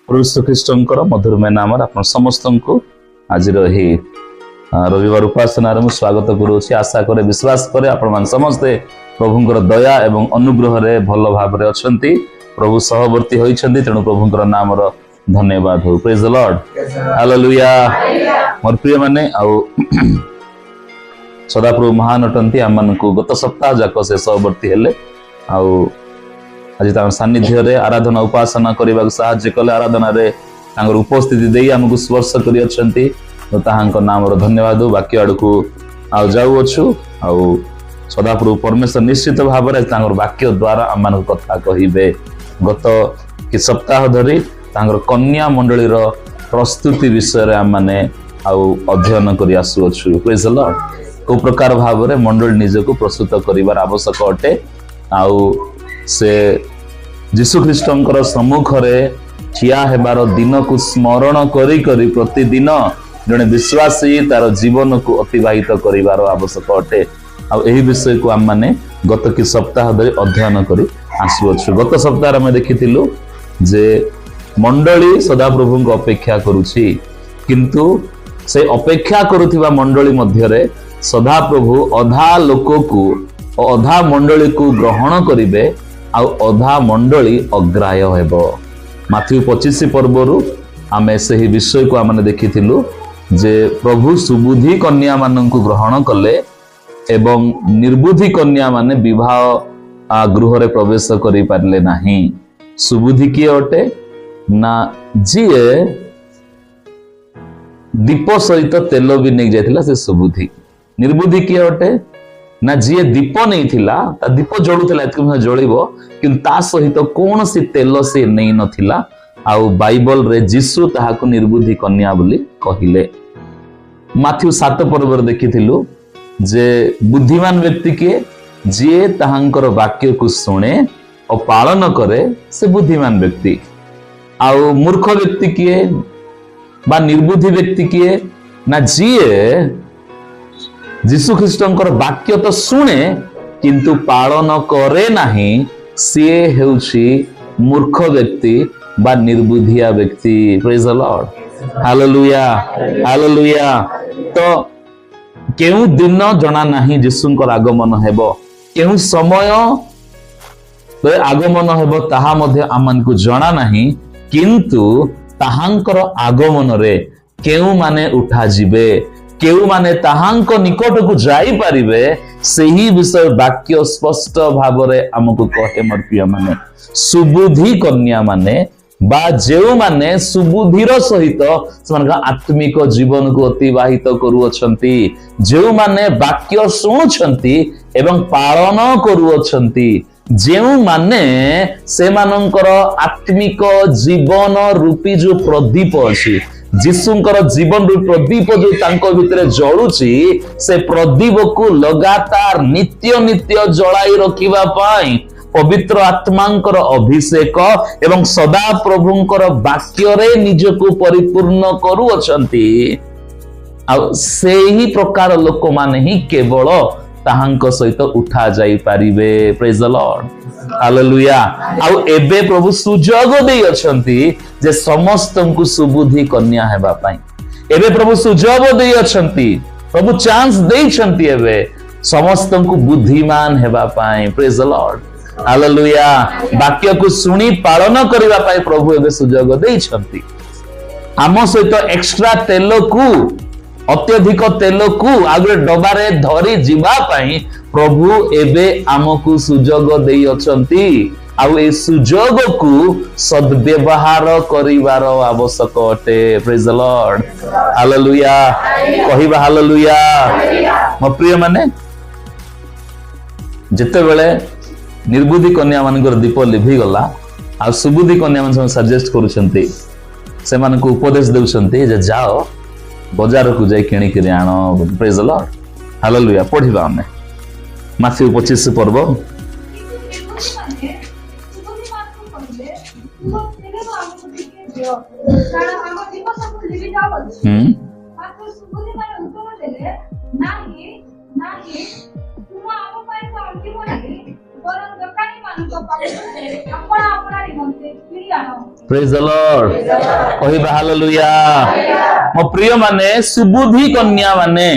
प्रभु यीशु ख्रीष्टंकर मधुरमय नाम आपण समस्त को आज रविवार उपासना रे स्वागत करूँ। आशा करे विश्वास करे आपण मान समस्ते प्रभुंकर दया एवं अनुग्रह रे भल भाव रे अछंती। प्रभु सहवर्ती होइछंती, तेणु प्रभुंकर नाम रो धन्यवाद हो। Praise the Lord, hallelujah. मोर प्रिय माने आउ सदाप्रभु महान अटंती। आम मान को गत सप्ताह जाक से सहवर्ती हेले आउ आज सानिध्य रे आराधना उपासना करने को साहाय्य कले। आराधना रे उपस्थिति दे आमको स्पर्श करी अछंती, तो ताहांको नाम रो धन्यवाद। वाक्य आड़कू आउ जाऊछु आउ सदाप्रभु परमेश्वर निश्चित भाव में वाक्य द्वारा आम मान कथा कहिबे। गत कि सप्ताह धरी कन्या मंडली रो प्रस्तुति विषय रे आम माने आउ अध्ययन करी आसुछु। Praise the Lord. को प्रकार भाव में मंडली निजको प्रस्तुत करिवार आवश्यक अटे। आउ से जीशु ख्रीष्टंकर सम्मुख रे ठिया हेबार दिन को स्मरण करी करी प्रतिदिन जने विश्वासी तार जीवन को अतिबाहित करिवार आवश्यक अटे। आ एही विषय को आम माने गत कि सप्ताह धरि अध्ययन करी आसुछु। गत सप्ताह में देखिथिलु जे मंडली सदाप्रभु को अपेक्षा करुछि, किंतु से अपेक्षा करुथिबा मंडली मध्य रे सदाप्रभु अधा लोक को अधा मंडली को ग्रहण करिवे आ अधा मंडली अग्राह्य हेबो। माथ्यू 25 पर्वरु आमे सही विषय को आमने देखिथिलु जे प्रभु सुबुद्धि कन्या माननकु ग्रहण कले एवं निर्बुद्धि कन्या माने विवाह गृह रे प्रवेश करि पारले नाही। सुबुद्धि किए अटे ना जिए दीप सहित तेल भी नहीं जाइथिला से सुबुद्धि। निर्बुद्धि किए अटे ना जी दीप नहीं थिला, ता दीप जळुथिला जळिबो किंतु ता सहित कौन सी तेल से नहीं नथिला। आउ बाइबल रे जीसु ताहाकु निर्बुद्धि कन्या बोली कहिले। माथ्यू 7 पर्व देखिथिलु जे बुद्धिमान व्यक्ति के जे ताहांकर वाक्य को सुने और पालन करे से बुद्धिमान व्यक्ति। आउ मूर्ख व्यक्ति किए बा निर्बुद्धि व्यक्ति किए ना जिए जीशु ख्रीष्टंकर वाक्य तो शुणे किंतु पालन करे नहीं, सी हेउछि मूर्ख व्यक्ति बा निर्बुद्धिया व्यक्ति। Praise the Lord, hallelujah hallelujah. तो केउ दिन जना नहीं जीशुंकर आगमन हेबो, केउ समय आगमन हेबो ताहा मध्ये आमन को जना नहीं, किंतु ताहांकर आगमन रे केउ माने उठा जिबे, केउ माने ताहांको निकट को जाई पारिबे, सही विषय वाक्य स्पष्ट भाव रे हमको कहे। मोर प्रिय माने सुबुद्धि कन्या माने बा जेउ माने सुबुद्धिर सहित समान आत्मिक जीवन को अतिबाहित करू अछंती, जेउ माने वाक्य सुनुछंती एवं पालन करू अछंती, जेउ माने से मानकर आत्मिक जीवन रूपी जो प्रदीप अछि, जीशुंकर जीवन रूपी प्रदीप जो तांको भितरे जळुछि, से प्रदीप को लगातार नित्य नित्य जळाई रखिबा पाई पवित्र आत्मांकर अभिषेक एवं सदा प्रभुंकर वाक्य रे निजको परिपूर्ण करू अछंती। आ सेही प्रकार लोक माने ही केवल ताहांको सहित उठा जाई पारिबे। Praise the Lord, hallelujah. आउ एबे प्रभु सुजोग देई अछंती जे समस्तंकु सुबुद्धि कन्या हेबा पई। एबे प्रभु सुजोग देई अछंती, प्रभु चांस देई छंती एबे समस्तंकु बुद्धिमान हेबा पई। Praise the Lord, hallelujah. वाक्य को सुनी पालन करबा पई प्रभु एबे सुजोग देई छंती। आम सहित एक्स्ट्रा तेल को अत्यधिक तेल को आगे डबारे धरी जीवा पाई प्रभु एबे आमको सुजोग देई अछंती। आउ ए सुजोग को सद्व्यवहार करिवार आवश्यक अटे। Praise the Lord, hallelujah. कहिबा हालेलुया। मो प्रिय माने जेते बेले निर्बुद्धि कन्या मानकर दीप लिभि गला आ सुबुद्धि कन्या मान सजेस्ट करूछंती, से मान को उपदेश देउछंती जे जाओ बाजार को जाई किणी किरी आनो। Praise the Lord, hallelujah. पढ़िबा हमें माथ्यू 25 पर्व। प्रेज द लॉर्ड कहिबा हालेलुया। मो प्रिय माने सुबुद्धि कन्या माने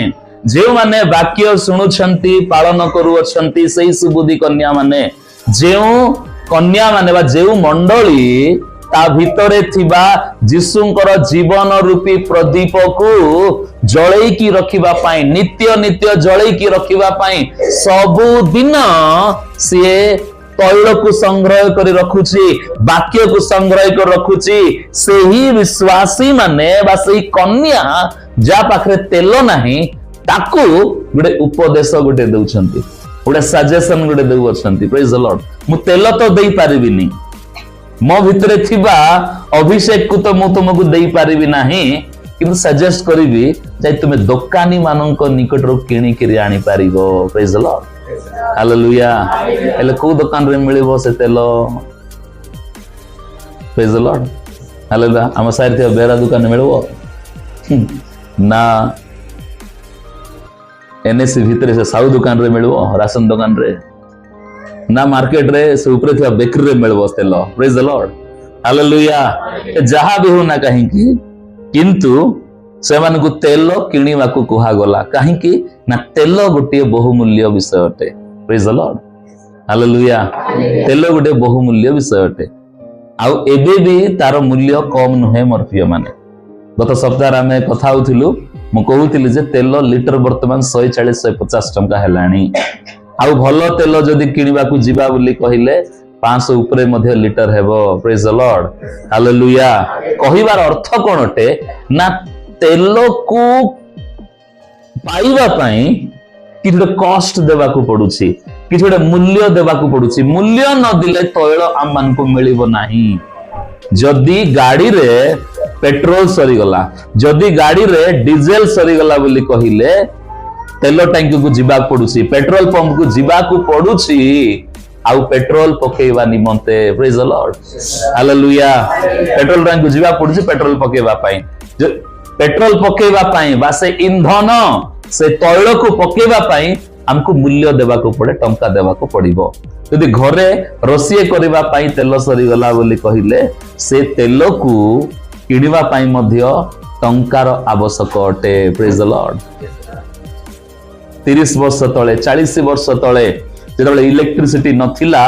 जे माने वाक्य शुणुछंती पालन करूछंती सेही सुबुद्धि कन्या माने जे कन्या माने बा जे मंडली ता भितरे थिबा जीशुंकर जीवन रूपी प्रदीप को जळै की रखिबा पाई नित्य नित्य जळै की रखिबा पाई सबु दिन से तैल को संग्रह कर रखुची वाक्य को संग्रह कर रखुची सेही विश्वासी माने बा सेही कन्या जा पाखरे तेल नाही ताकू गुडे उपदेश गुडे दउछंती गुडे सजेशन गुडे दउछंती। Praise the Lord. मु तेल तो देई पारिबिनी मो भितरे थिबा अभिषेक को तो मु तुमको देई पारिबि नाही किंतु सजेस्ट करिबि जे तुमे दुकानी मानक निकट रो किणी किरि आनी पारिबो। Praise the Lord hallelujah. एले को दुकान रे मिलिबो से तेल? Praise the Lord hallelujah. हम साइड थे बेरा दुकान मिलबो ना एनएससी भितरे से साउ दुकान रे मिलबो राशन दुकान रे ना मार्केट रे से ऊपर थिबा बेकरी रे मिलबो तेल। Praise the Lord hallelujah. जहा भी हो ना कहीं की किंतु से मान को तेल किणीवा को कहा गला कहीं की ना तेल गोटे बहुमूल्य विषय अटे। Praise the Lord hallelujah. तेल गोटे बहुमूल्य विषय अटे आउ एबे भी तार मूल्य कम नुहे मोर प्रिय माने। गत सप्ताह आमे कथा होथिलु मु कहूतिली जे तेल लिटर वर्तमान 140-150 टंका हेलानी आउ भलो तेल जदि किणीवा को जिबा बोली कहिले 500 ऊपर मध्ये लिटर हेबो। Praise the Lord hallelujah. कहिबार अर्थ कोन अटे ना तेल को पाइबा पई किछुटे कष्ट देबा को पडुछि किछुटे मूल्य देबा को पडुछि मूल्य न दिले तैल आम मान को मिलिबो नाही। जदि गाड़ी रे पेट्रोल सरी गला जदि गाड़ी रे डीजल सरी गला बोली कहिले तेल टैंकी को जीवा पडुछि पेट्रोल पंप को जीवा को पडुछि आउ पेट्रोल पकेवा निमंते। Praise the Lord hallelujah. Petrol tank को जीवा पडुछि पेट्रोल पकेवा पई पेट्रोल पकेवा पई बा से ईंधन से तैल को पकेवा पई हमको मूल्य देबा को पड़े टंका देबा को पड़िबो। यदि घरे रोषे करबा पई तेल सरी गला बोली कहिले से तेल को किणीबा पई मध्य टंकार आवश्यक अटे। Praise the Lord. 30 वर्ष तले 40 वर्ष तले जेतबे इलेक्ट्रिसिटी नथिला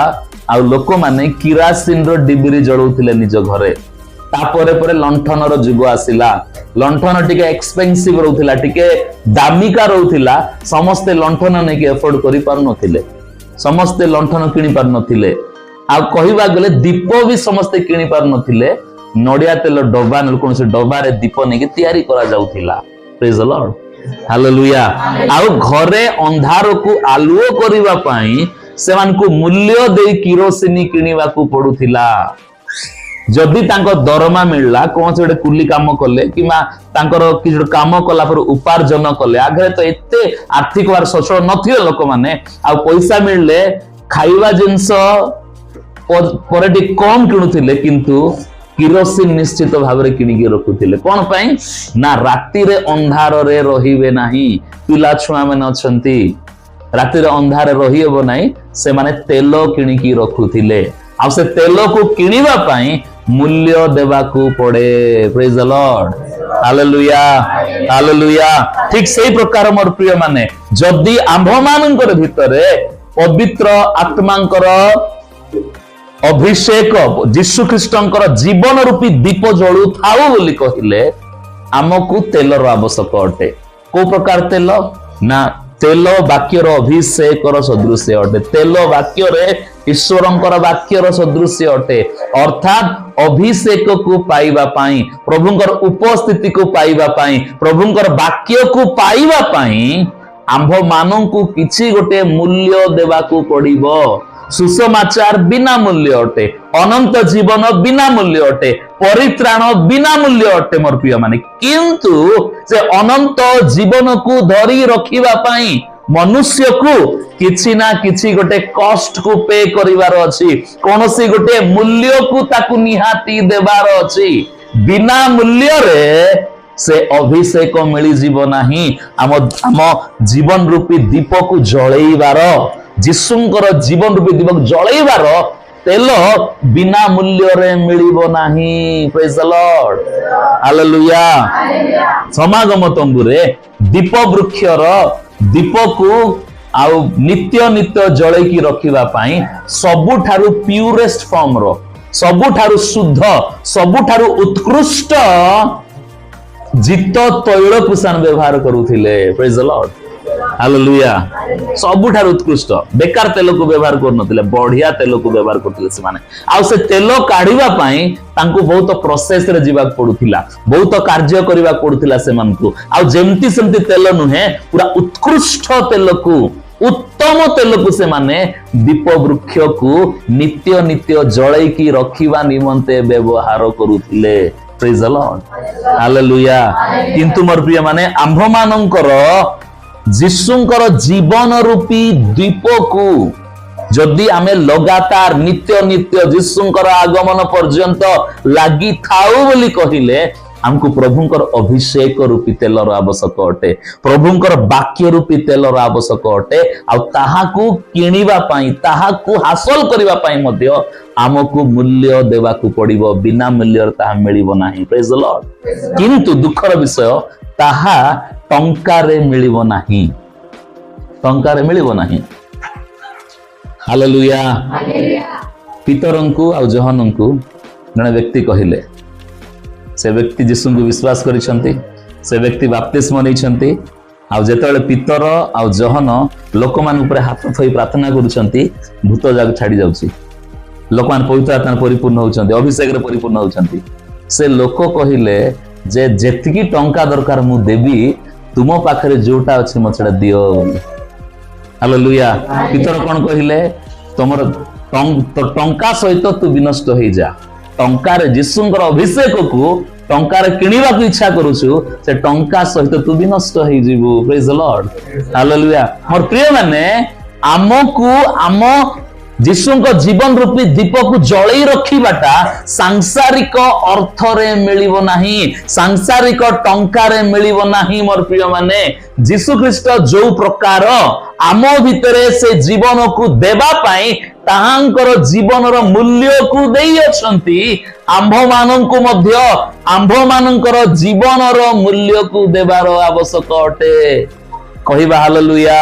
आ लोक माने किरासिन रो डिबिरी जळौथिले निज घरे तापरे परे लंठन रो जुग आसिला लंठन टिके एक्सपेंसिव रहउथिला टिके दामिका रहउथिला समस्त लंठन नै के अफोर्ड करि पार नथिले समस्त लंठन किनि पार नथिले आ कहिबा गले दीप भी समस्त किनि पार नथिले नडिया तेल डब्बा न कोनसे डब्बा रे दीप नै के तयारी करा जाउथिला। Praise the Lord hallelujah. आउ घरे अंधार को आलुओ करिबा पई सेमान को मूल्य दे किरोसिनी किनिबा को पडुथिला। जदि तांको दरमा मिलला कोन से कुली काम कले किमा तांकर कि काम कला पर उपार्जन कले आगे तो एते आर्थिक वार सचल नथिले लोक माने आ पैसा मिलले खाइबा जिंस परटी कम किणुथिले किंतु किरोसिन निश्चित भाव में किणिकी रखुथिले कोन पई ना राति रे अंधार रे रहिबे नाही पिला छुआ माने अछंती राति रे अंधार रहिबो नाही से माने तेल किणिकी रखुथिले आ से तेल को किणीबा पई मूल्य देबा को पड़े। Praise the Lord hallelujah hallelujah. ठीक सेही प्रकार मोर प्रिय माने जदि आंभ मानकर भितरे पवित्र आत्मांकर अभिषेक जीशु ख्रीष्टंकर जीवन रूपी दीप जळु थाउ बोली कहिले आमको तेलर आवश्यक अटे। को प्रकार तेल ना तेल वाक्यर अभिषेकर सदृश अटे तेल वाक्य रे ईश्वरंकर वाक्यर सदृश अटे अर्थात अभिषेक को पाइबा पाई प्रभुंकर उपस्थिति को पाइबा पाई प्रभुंकर वाक्य को पाइबा पाई आंभ मानंकु किछि गोटे मूल्य देबा को पड़िबो। सुसमाचार बिना मूल्य अटे अनंत जीवन बिना मूल्य अटे परित्राण बिना मूल्य अटे मोर प्रिय माने किंतु से अनंत जीवन को धरी रखिबा पाई मनुष्य को किछि ना किछि गोटे कष्ट को पे करिवार अछि कोनोसी गोटे मूल्य को ताकु निहाती देबार अछि बिना मूल्य रे से अभिषेक मिली जीव नाही आम जीवन रूपी दीप को जळैबार ଯୀଶୁଙ୍କର ଜୀବନ ରୂପୀ ଦୀପକ ଜଳେଇବାର ତେଲ ବିନା ମୂଲ୍ୟରେ ମିଳିବ ନାହିଁ। ପ୍ରେଜ୍ ଦ ଲର୍ଡ, ହାଲେଲୁୟା। ସମାଗମ ତମ୍ବୁରେ ଦୀପ ବୃକ୍ଷର ଦୀପକୁ ଆଉ ନିତ୍ୟ ନିତ୍ୟ ଜଳେଇକି ରଖିବା ପାଇଁ ସବୁଠାରୁ ପ୍ୟୁରେଷ୍ଟ ଫର୍ମର, ସବୁଠାରୁ ଶୁଦ୍ଧ, ସବୁଠାରୁ ଉତ୍କୃଷ୍ଟ ଜିତ ତୈଳକୁ ସେମାନେ ବ୍ୟବହାର କରୁଥିଲେ। ପ୍ରେଜ୍ ଦ ଲର୍ଡ, ହାଲେଲୁୟା। ସବୁଠାରୁ ଉତ୍କୃଷ୍ଟ, ବେକାର ତେଲକୁ ବ୍ୟବହାର କରୁନଥିଲେ, ବଢିଆ ତେଲକୁ ବ୍ୟବହାର କରୁଥିଲେ ସେମାନେ। ଆଉ ସେ ତେଲ କାଢିବା ପାଇଁ ତାଙ୍କୁ ବହୁତ ପ୍ରୋସେସରେ ଯିବାକୁ ପଡୁଥିଲା, ବହୁତ କାର୍ଯ୍ୟ କରିବାକୁ ପଡୁଥିଲା ସେମାନଙ୍କୁ। ଆଉ ଯେମିତି ସେମିତି ତେଲ ନୁହେଁ, ପୁରା ଉତ୍କୃଷ୍ଟ ତେଲକୁ, ଉତ୍ତମ ତେଲକୁ ସେମାନେ ଦୀପ ବୃକ୍ଷକୁ ନିତ୍ୟ ନିତ୍ୟ ଜଳେଇକି ରଖିବା ନିମନ୍ତେ ବ୍ୟବହାର କରୁଥିଲେ। ପ୍ରେଜ୍ ଦ ଲର୍ଡ, ହାଲେଲୁୟା। କିନ୍ତୁ ମୋର ପ୍ରିୟ ମାନେ, ଆମ୍ଭମାନଙ୍କର ଯୀଶୁଙ୍କର ଜୀବନ ରୂପୀ ଦୀପକୁ ଯଦି ଆମେ ଲଗାତାର ନିତ୍ୟ ନିତ୍ୟ ଯୀଶୁଙ୍କର ଆଗମନ ପର୍ଯ୍ୟନ୍ତ ଲାଗିଥାଉ ବୋଲି କହିଲେ, ଆମକୁ ପ୍ରଭୁଙ୍କର ଅଭିଷେକ ରୂପୀ ତେଲର ଆବଶ୍ୟକ ଅଟେ, ପ୍ରଭୁଙ୍କର ବାକ୍ୟ ରୂପୀ ତେଲର ଆବଶ୍ୟକ ଅଟେ। ଆଉ ତାହାକୁ କିଣିବା ପାଇଁ, ତାହାକୁ ହାସଲ କରିବା ପାଇଁ ମଧ୍ୟ ଆମକୁ ମୂଲ୍ୟ ଦେବାକୁ ପଡିବ, ବିନା ମୂଲ୍ୟରେ ତାହା ମିଳିବ ନାହିଁ। ପ୍ରେଜ୍ ଦ ଲର୍ଡ। କିନ୍ତୁ ଦୁଃଖର ବିଷୟ, ତାହା ଟଙ୍କାରେ ମିଳିବ ନାହିଁ, ଟଙ୍କାରେ ମିଳିବ ନାହିଁ। ହାଲେଲୁୟା। ପିତରଙ୍କୁ ଆଉ ଯୋହନଙ୍କୁ ଜଣେ ବ୍ୟକ୍ତି କହିଲେ, ସେ ବ୍ୟକ୍ତି ଯୀଶୁଙ୍କୁ ବିଶ୍ୱାସ କରିଛନ୍ତି, ସେ ବ୍ୟକ୍ତି ବାପ୍ତିସ୍ମ ନେଇଛନ୍ତି। ଆଉ ଯେତେବେଳେ ପିତର ଆଉ ଯୋହନ ଲୋକମାନଙ୍କ ଉପରେ ହାତ ଥୋଇ ପ୍ରାର୍ଥନା କରୁଛନ୍ତି, ଭୂତ ଯାକ ଛାଡି ଯାଉଛି, ଲୋକମାନେ ପବିତ୍ର ଆତ୍ମାରେ ପରିପୂର୍ଣ୍ଣ ହଉଛନ୍ତି, ଅଭିଷେକରେ ପରିପୂର୍ଣ୍ଣ ହଉଛନ୍ତି। ସେ ଲୋକ କହିଲେ ଯେ ଯେତିକି ଟଙ୍କା ଦରକାର ମୁଁ ଦେବି, ତୁମ ପାଖରେ ଯୋଉଟା ଅଛି ମତେ ସେଟା ଦିଅ ବୋଲି। ହାଲେଲୁୟା। ପିତର କଣ କହିଲେ? ତମର ଟଙ୍କା ସହିତ ତୁ ବିନଷ୍ଟ ହେଇଯା। ଟଙ୍କାରେ ଯୀଶୁଙ୍କର ଅଭିଷେକକୁ ଟଙ୍କାରେ କିଣିବାକୁ ଇଚ୍ଛା କରୁଛୁ, ସେ ଟଙ୍କା ସହିତ ତୁ ବିନଷ୍ଟ ହେଇଯିବୁ। ପ୍ରେଜ୍ ଦ ଲର୍ଡ, ହାଲେଲୁୟା। ମୋର ପ୍ରିୟ ମାନେ, ଆମକୁ ଆମ ଯୀଶୁଙ୍କ ଜୀବନ ରୂପୀ ଦୀପକୁ ଜଳେଇ ରଖିବାଟା ସାଂସାରିକ ଅର୍ଥରେ ମିଳିବ ନାହିଁ, ସାଂସାରିକ ଟଙ୍କାରେ ମିଳିବ ନାହିଁ। ମୋର ପ୍ରିୟ ମାନେ, ଯୀଶୁ ଖ୍ରୀଷ୍ଟ ଯୋଉ ପ୍ରକାର ଆମ ଭିତରେ ସେ ଜୀବନକୁ ଦେବା ପାଇଁ ତାହାଙ୍କର ଜୀବନର ମୂଲ୍ୟକୁ ଦେଇଅଛନ୍ତି, ଆମ୍ଭମାନଙ୍କୁ ମଧ୍ୟ ଆମ୍ଭମାନଙ୍କର ଜୀବନର ମୂଲ୍ୟକୁ ଦେବାର ଆବଶ୍ୟକ ଅଟେ। କହିବା ହାଲେଲୁୟା,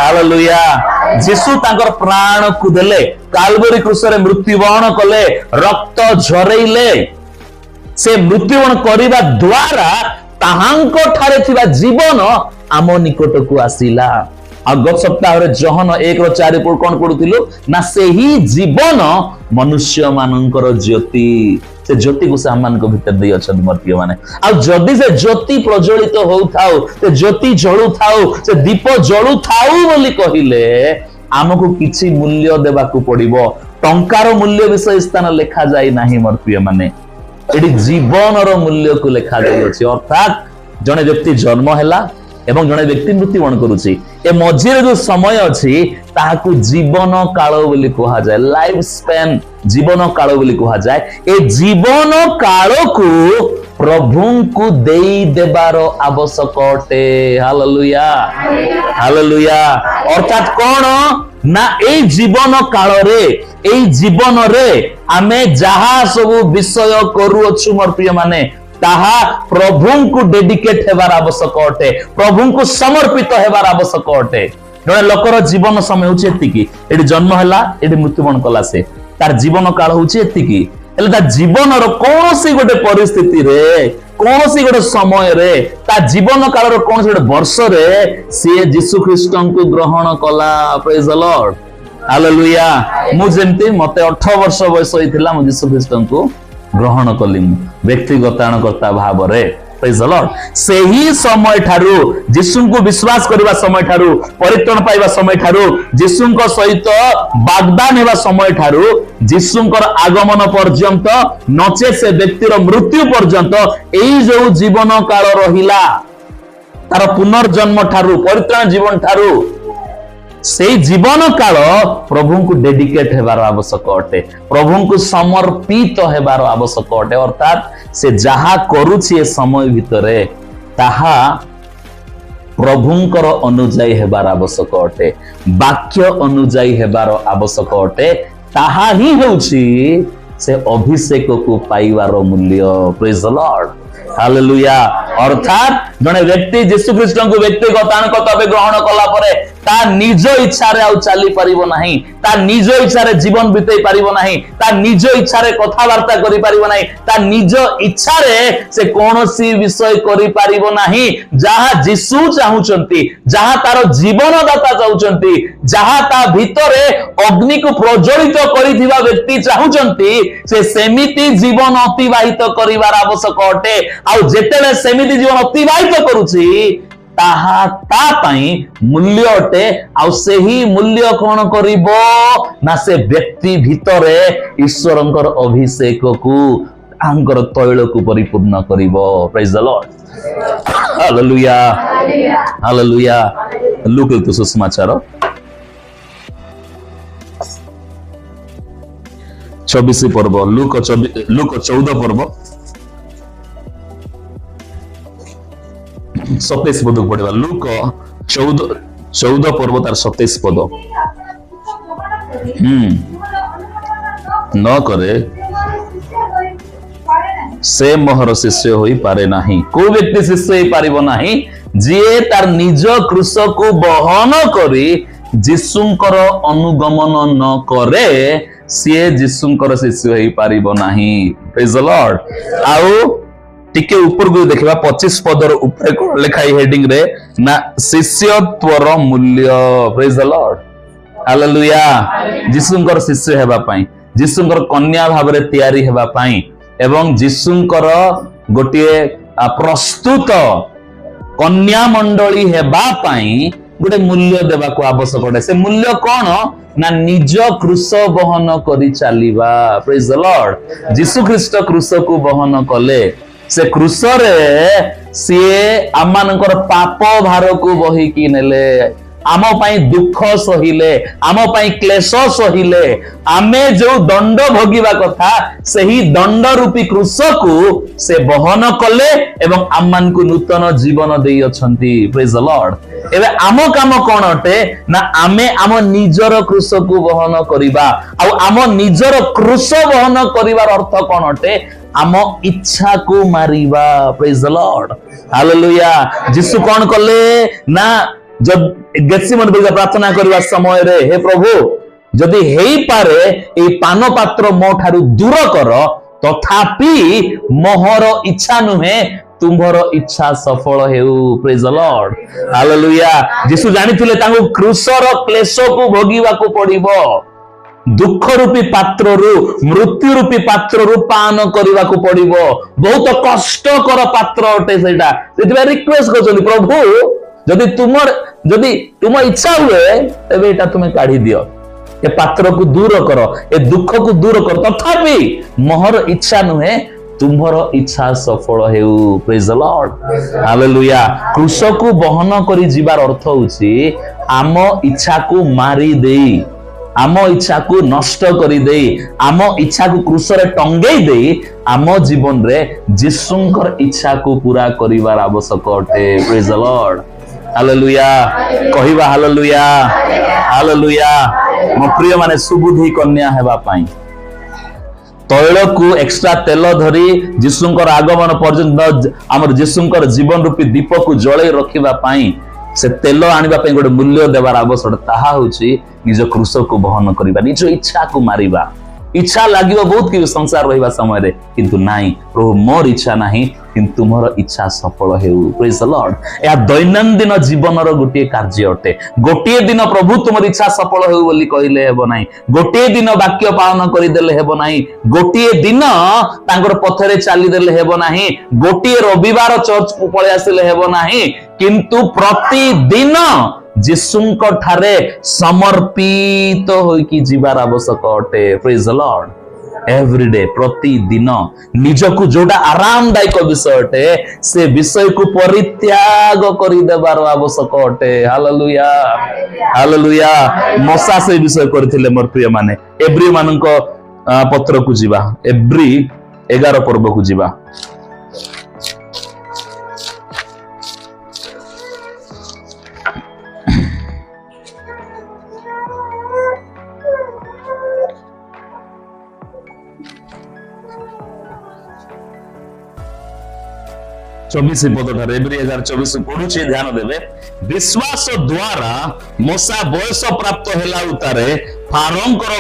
ହାଲେଲୁୟା। ଯୀଶୁ ତାଙ୍କର ପ୍ରାଣକୁ ଦେଲେ, କାଲବରୀ କ୍ରୁଶରେ ମୃତ୍ୟୁବରଣ କଲେ, ରକ୍ତ ଝରେଇଲେ। ସେ ମୃତ୍ୟୁବରଣ କରିବା ଦ୍ୱାରା ତାହାଙ୍କ ଠାରେ ଥିବା ଜୀବନ ଆମ ନିକଟକୁ ଆସିଲା। ଆଉ ଗତ ସପ୍ତାହରେ ଯୋହନ 1:4 କଣ ପଢୁଥିଲୁ ନା, ସେହି ଜୀବନ ମନୁଷ୍ୟ ମାନଙ୍କର ଜ୍ୟୋତି, ସେ ଜ୍ୟୋତିକୁ ସେ ଆମମାନଙ୍କ ଭିତରେ ଦେଇ ଅଛନ୍ତି। ମୋର ପ୍ରିୟ ମାନେ, ଆଉ ଯଦି ସେ ଜ୍ୟୋତି ପ୍ରଜ୍ୱଳିତ ହଉଥାଉ, ସେ ଜ୍ୟୋତି ଜଳୁଥାଉ, ସେ ଦୀପ ଜଳୁଥାଉ ବୋଲି କହିଲେ ଆମକୁ କିଛି ମୂଲ୍ୟ ଦେବାକୁ ପଡିବ। ଟଙ୍କାର ମୂଲ୍ୟ ବିଷୟ ସ୍ଥାନ ଲେଖା ଯାଇ ନାହିଁ। ମୋର ପ୍ରିୟ ମାନେ, ଏଠି ଜୀବନର ମୂଲ୍ୟକୁ ଲେଖା ଯାଇଅଛି। ଅର୍ଥାତ୍ ଜଣେ ବ୍ୟକ୍ତି ଜନ୍ମ ହେଲା ଏବଂ ଜଣେ ବ୍ୟକ୍ତି ମୃତ୍ୟୁବରଣ କରୁଛି, ଏ ମଝିରେ ଯୋଉ ସମୟ ଅଛି ତାହାକୁ ଜୀବନ କାଳ ବୋଲି କୁହାଯାଏ। ଲାଇଫ ସ୍ପେନ୍, ଜୀବନ କାଳ ବୋଲି କୁହାଯାଏ। ଏ ଜୀବନ କାଳକୁ ପ୍ରଭୁଙ୍କୁ ଦେଇ ଦେବାର ଆବଶ୍ୟକ ଅଟେ। Hallelujah, hallelujah. ଅର୍ଥାତ୍ କଣ ନା, ଏଇ ଜୀବନ କାଳରେ, ଏଇ ଜୀବନରେ ଆମେ ଯାହା ସବୁ ବିଷୟ କରୁଅଛୁ ମୋର ପ୍ରିୟ ମାନେ, ତାହା ପ୍ରଭୁଙ୍କୁ ଡେଡିକେଟ ହେବାର ଆବଶ୍ୟକ ଅଟେ, ପ୍ରଭୁଙ୍କୁ ସମର୍ପିତ ହେବାର ଆବଶ୍ୟକ ଅଟେ। ଜଣେ ଲୋକର ଜୀବନ ସମୟ ହଉଛି ଏତିକି, ଏଠି ଜନ୍ମ ହେଲା, ଏଠି ମୃତ୍ୟୁବରଣ କଲା, ସେ ତାର ଜୀବନ କାଳ ହଉଛି ଏତିକି। ହେଲେ ତା ଜୀବନର କୌଣସି ଗୋଟେ ପରିସ୍ଥିତିରେ, କୌଣସି ଗୋଟେ ସମୟରେ, ତା ଜୀବନ କାଳର କୌଣସି ଗୋଟେ ବର୍ଷରେ ସିଏ ଯୀଶୁ ଖ୍ରୀଷ୍ଟଙ୍କୁ ଗ୍ରହଣ କଲା। ପ୍ରେଜ୍ ଦ ଲର୍ଡ, ହାଲେଲୁୟା। ମୁଁ ଯେମିତି, ମତେ 18 ବର୍ଷ ବୟସ ହେଇଥିଲା, ମୁଁ ଯୀଶୁ ଖ୍ରୀଷ୍ଟଙ୍କୁ ଗ୍ରହଣ କଲି ମୁଁ ବ୍ୟକ୍ତିଗତ ଆଣକର୍ତ୍ତା ଭାବରେ। ପ୍ରେଜ୍ ଦ ଲର୍ଡ। ସେହି ସମୟ ଠାରୁ, ଯୀଶୁଙ୍କୁ ବିଶ୍ୱାସ କରିବା ସମୟ ଠାରୁ, ପରିତ୍ରାଣ ପାଇବା ସମୟ ଠାରୁ, ଯୀଶୁଙ୍କ ସହିତ ବାଗଦାନ ହେବା ସମୟ ଠାରୁ, ଯୀଶୁଙ୍କର ଆଗମନ ପର୍ଯ୍ୟନ୍ତ, ନଚେତ ସେ ବ୍ୟକ୍ତିର ମୃତ୍ୟୁ ପର୍ଯ୍ୟନ୍ତ, ଏଇ ଯୋଉ ଜୀବନ କାଳ ରହିଲା, ତାର ପୁନର୍ଜନ୍ମ ଠାରୁ, ପରିତ୍ରାଣ ଜୀବନ ଠାରୁ, ସେଇ ଜୀବନ କାଳ ପ୍ରଭୁଙ୍କୁ ଡେଡିକେଟ ହେବାର ଆବଶ୍ୟକ ଅଟେ, ପ୍ରଭୁଙ୍କୁ ସମର୍ପିତ ହେବାର ଆବଶ୍ୟକ ଅଟେ। ଅର୍ଥାତ୍ ସେ ଯାହା କରୁଛି ଏ ସମୟ ଭିତରେ, ତାହା प्रभुंकर अनुजाई हेबार आवश्यक अटे, वाक्य अनुजाई हेबार आवश्यक अटे। ताहा ही होउछि से अभिषेक को पाइबार मूल्य। Praise the Lord, hallelujah. अर्थात जने व्यक्ति यीशु ख्रीष्ट को व्यक्तिगत भावे ग्रहण कला परे ता निज इच्छा रे आउ चली परिबो नाही, ता निज इच्छा रे जीवन बितेई परिबो नाही, ता निज इच्छा रे कथावार्ता करि परिबो नाही, ता निज इच्छा रे से कोनोसी विषय करि परिबो नाही। जहा यीशु चाहुचंती, जहा तार जीवन दाता चाहुचंती, जहा ता भितरे अग्नि को प्रज्वलित करिथिबा व्यक्ति चाहुचंती, से सेमिति जीवन अतिबाहित करिवार आवश्यक अटे। आउ जेतेले सेमिति जीवन अतिबाहित करूछि ताहा ता पाई मूल्य अटे। आउ सेही मूल्य कौन करिबो ना से व्यक्ति भितरे ईश्वरंकर अभिषेक को आंकर तैल को परिपूर्ण करिबो। Praise the Lord, hallelujah, hallelujah. Look लिखित सुसमाचार 24 पर्व, लूक 14 पर्व 27 पद पढ़ा। लूक 14 पर्व तार 27 पद। न करे से मोहर शिष्य होई पारे नाही। को व्यक्ति शिष्य होई पारिबो नाही जे तार निज क्रूस को बहन करी यीशुंकर अनुगमन न करे, सी यीशुंकर शिष्य होई पारिबो नाही। Praise the Lord. आउ टिके ऊपर को देखिबा 25 पदर ऊपर को लिखाई हेडिंग रे ना शिष्यत्वर मूल्य। Praise the Lord, hallelujah. यीशुंकर शिष्य हेबा पई, यीशुंकर कन्या भाबरे तयारी हेबा पई एवं यीशुंकर गोटिए प्रस्तुत कन्या मंडली हेबा पई गोटे मूल्य देबा को आवश्यक है। से मूल्य कौन ना निज क्रूस बहन करी चलीबा। Praise the lord. यीशु ख्रीष्ट क्रूस को बहन कले, से क्रूस रे सीए आम मानकर पाप भार को बहिकी नेले, आम पाई दुख सहिले, आम पाई क्लेश सहिले, आमे जो दंड भोगिबा कथा सही दंड रूपी क्रूस को से बहन कले एवं आम मान को नूतन जीवन देई अछंती। Praise the Lord. एबे आम काम कोन अटे ना आमे आम निजर क्रूस को बहन करिबा। आ आम निजर क्रूस बहन करिवार अर्थ कोन अटे? आम इच्छा को मारिबा। Praise the Lord, hallelujah. यीशु कोन कले ना जब गेत्सेमनी बगिचा प्रार्थना करबा समय रे, हे प्रभु जदि हेई पारे ए पान पात्र मो ठारू दूर कर, तथापि मोहर इच्छा नुहे तुम्हर इच्छा सफल हेउ। Praise the Lord, hallelujah. यीशु जानिथिले तांको क्रूसर क्लेश को भोगिबा को पड़िबो, दुख रूपी पात्र रु मृत्यु रूपी पात्र रु पान करने को पड़िबो। बहुत कष्टकर पात्र अटे सेटा। सेति रिक्वेस्ट करछन प्रभु जदि तुम इच्छा हुए तबे एटा तुमे काढी दियो, ए पात्र को दूर कर, ए दुख को दूर कर, तथापि मोहर इच्छा नुहे तुम्हर इच्छा सफल हेउ। Praise the Lord, hallelujah. क्रूस को बहन करी जीवार अर्थ होछि आम इच्छा को मारी देई, आम इच्छा को नष्ट करी दे, आम इच्छा को क्रूस रे टंगेई दे, आम जीवन रे यीशुंकर इच्छा को पूरा करिवार आवश्यक अटे। Praise the Lord, hallelujah. कहिबा हालेलुया, हालेलुया। मो प्रिय माने सुबुद्धि कन्या हेबा पाई तैल को एक्स्ट्रा तेल धरी यीशुंकर आगमन पर्यंत हमर यीशुंकर जीवन रूपी दीप को जळै रखिबा पाई से तेल आनिबा पे गोटे मूल्य देवार आवश्यक। ताहा होछि निज क्रूस को बहन करिबा, निज इच्छा को मारिबा। इच्छा लागिबो बहुत कि संसार रहिबा समय रे, किंतु नाही प्रभु मोर इच्छा नाही किंतु तुमर इच्छा सफल हेउ। Praise the Lord. या दैनंदिन जीवन रो गोटे कार्य अटे। गोटे दिन प्रभु तुमर इच्छा सफल हेउ बोली कहिले हेबो नाही, गोटे दिन वाक्य पालन करि देले हेबो नाही, गोटे दिन तांकर पथरे चाली देले हेबो नाही, गोटे रविवार चर्च को पळे आसिले हेबो नाही, किंतु प्रतिदिन यीशुंक ठारे समर्पित होइकी जीवार आवश्यक अटे। Praise the Lord. एवरीडे प्रतिदिन निजको जोटा आरामदायक विषय अटे से विषय को परित्याग करि देबार आवश्यक अटे। Hallelujah, hallelujah. मोसा से विषय करथिले मोर प्रिय माने। एब्री मानक पत्र को जीवा, एब्री 11 पर्व को जीवा। 24 ପଦ ଠାରେ ଏବ୍ରୀ 11:24 ପଢୁଛି, ଧ୍ୟାନ ଦେବେ। ବିଶ୍ୱାସ ଦ୍ୱାରା ମୋଶା ବୟସ ପ୍ରାପ୍ତ ହେଲା ଉତ୍ତାରେ ଫାରୋଙ୍କର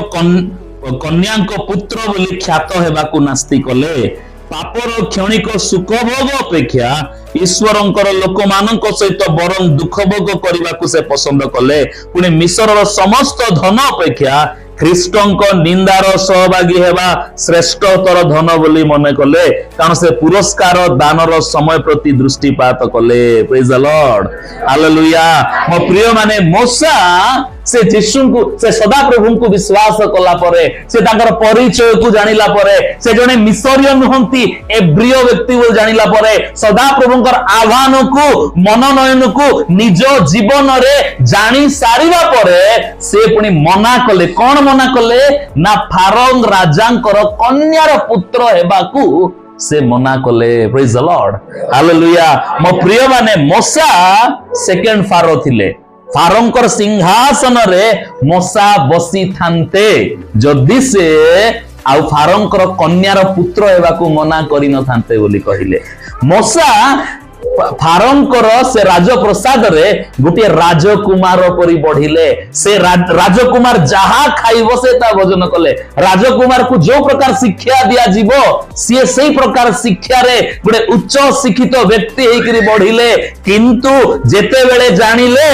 କନ୍ୟାଙ୍କ ପୁତ୍ର ବୋଲି ଖ୍ୟାତ ହେବାକୁ ନାସ୍ତି କଲେ। ପାପର କ୍ଷଣିକ ସୁଖ ଭୋଗ ଅପେକ୍ଷା ଈଶ୍ୱରଙ୍କର ଲୋକମାନଙ୍କ ସହିତ ବରଂ ଦୁଃଖ ଭୋଗ କରିବାକୁ ସେ ପସନ୍ଦ କଲେ। ପୁଣି ମିଶ୍ରର ସମସ୍ତ ଧନ ଅପେକ୍ଷା ଖ୍ରୀଷ୍ଟଙ୍କ ନିନ୍ଦାର ସହଭାଗୀ ହେବା ଶ୍ରେଷ୍ଠତର ଧନ ବୋଲି ମନେ କଲେ, କାରଣ ସେ ପୁରସ୍କାର ଦାନର ସମୟ ପ୍ରତି ଦୃଷ୍ଟିପାତ କଲେ। ପ୍ରେଜ୍ ଦ ଲର୍ଡ, ହାଲେଲୁୟା। ମୋ ପ୍ରିୟ ମାନେ, ମୋଶା ସେ ଯୀଶୁଙ୍କୁ, ସେ ସଦାପ୍ରଭୁଙ୍କୁ ବିଶ୍ୱାସ କଲା ପରେ, ସେ ତାଙ୍କର ପରିଚୟକୁ ଜାଣିଲା ପରେ, ସେ ଜଣେ ମିଶରୀୟ ନୁହନ୍ତି, ଏବ୍ରିୟ ବ୍ୟକ୍ତି ବୋଲି ଜାଣିଲା ପରେ, ସଦାପ୍ରଭୁଙ୍କର ଆହ୍ୱାନକୁ, ମନୋନୟନକୁ ନିଜ ଜୀବନରେ ଜାଣି ସାରିବା ପରେ ସେ ପୁଣି ମନା କଲେ। କଣ ମନା କଲେ ନା ଫାରୋ ରାଜାଙ୍କର କନ୍ୟାର ପୁତ୍ର ହେବାକୁ ସେ ମନା କଲେ। ପ୍ରେଜ୍ ଦ ଲର୍ଡ, ହାଲେଲୁୟା। ମୋ ପ୍ରିୟ ମାନେ, ମୋଶା ସେକେଣ୍ଡ ଫାରୋ ଥିଲେ। ଫାରୋଙ୍କର ସିଂହାସନରେ ମୋଶା ବସିଥାନ୍ତେ ଯଦି ସେ ଆଉ ଫାରୋଙ୍କର କନ୍ୟାର ପୁତ୍ର ହେବାକୁ ମନା କରିନଥାନ୍ତେ ବୋଲି କହିଲେ। ମୋଶା ଫାରୋଙ୍କର ସେ ରାଜପ୍ରସାଦରେ ଗୋଟିଏ ରାଜକୁମାର ପରି ବଢିଲେ। ସେ ରାଜକୁମାର ଯାହା ଖାଇବ ସେ ତା ଭୋଜନ କଲେ। ରାଜକୁମାରକୁ ଯୋଉ ପ୍ରକାର ଶିକ୍ଷା ଦିଆଯିବ ସିଏ ସେଇ ପ୍ରକାର ଶିକ୍ଷାରେ ଗୋଟେ ଉଚ୍ଚ ଶିକ୍ଷିତ ବ୍ୟକ୍ତି ହେଇକରି ବଢିଲେ। କିନ୍ତୁ ଯେତେବେଳେ ଜାଣିଲେ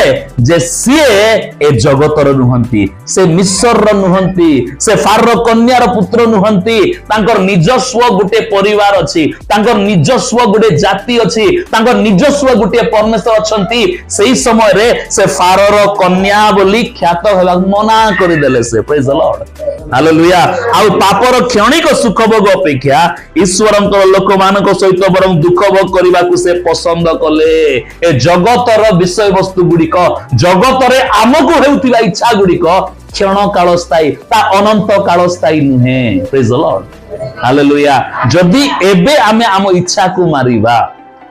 ଯେ ସିଏ ଏ ଜଗତର ନୁହନ୍ତି, ସେ ମିଶ୍ରର ନୁହନ୍ତି, ସେ ଫାରୋ କନ୍ୟାର ପୁତ୍ର ନୁହନ୍ତି, ତାଙ୍କର ନିଜସ୍ୱ ଗୋଟେ ପରିବାର ଅଛି, ତାଙ୍କର ନିଜସ୍ୱ ଗୋଟେ ଜାତି ଅଛି, ତାଙ୍କ ନିଜସ୍ୱ ଗୋଟିଏ ପରମେଶ୍ୱର ଅଛନ୍ତି, ସେଇ ସମୟରେ ସେ ଫାରୋର କନ୍ୟା ବୋଲି ଖ୍ୟାତ ହେବାକୁ ମନା କରିଦେଲେ ସେ। ପ୍ରେଜ୍ ଦ ଲର୍ଡ, ହାଲେଲୁୟା। ଆଉ ପାପର କ୍ଷଣିକ ସୁଖ ଭୋଗ ଅପେକ୍ଷା ଈଶ୍ୱରଙ୍କ ଲୋକମାନଙ୍କ ସହିତ ବରଂ ଦୁଃଖ ଭୋଗ କରିବାକୁ ସେ ପସନ୍ଦ କଲେ। ଏ ଜଗତର ବିଷୟବସ୍ତୁ ଗୁଡିକ, ଜଗତରେ ଆମକୁ ହେଉଥିବା ଇଚ୍ଛା ଗୁଡିକ କ୍ଷଣ କାଳ ସ୍ଥାୟୀ, ତା ଅନନ୍ତ କାଳ ସ୍ଥାୟୀ ନୁହେଁ। ପ୍ରେଜ୍ ଦ ଲର୍ଡ, ହାଲେଲୁୟା। ଯଦି ଏବେ ଆମେ ଆମ ଇଚ୍ଛାକୁ ମାରିବା,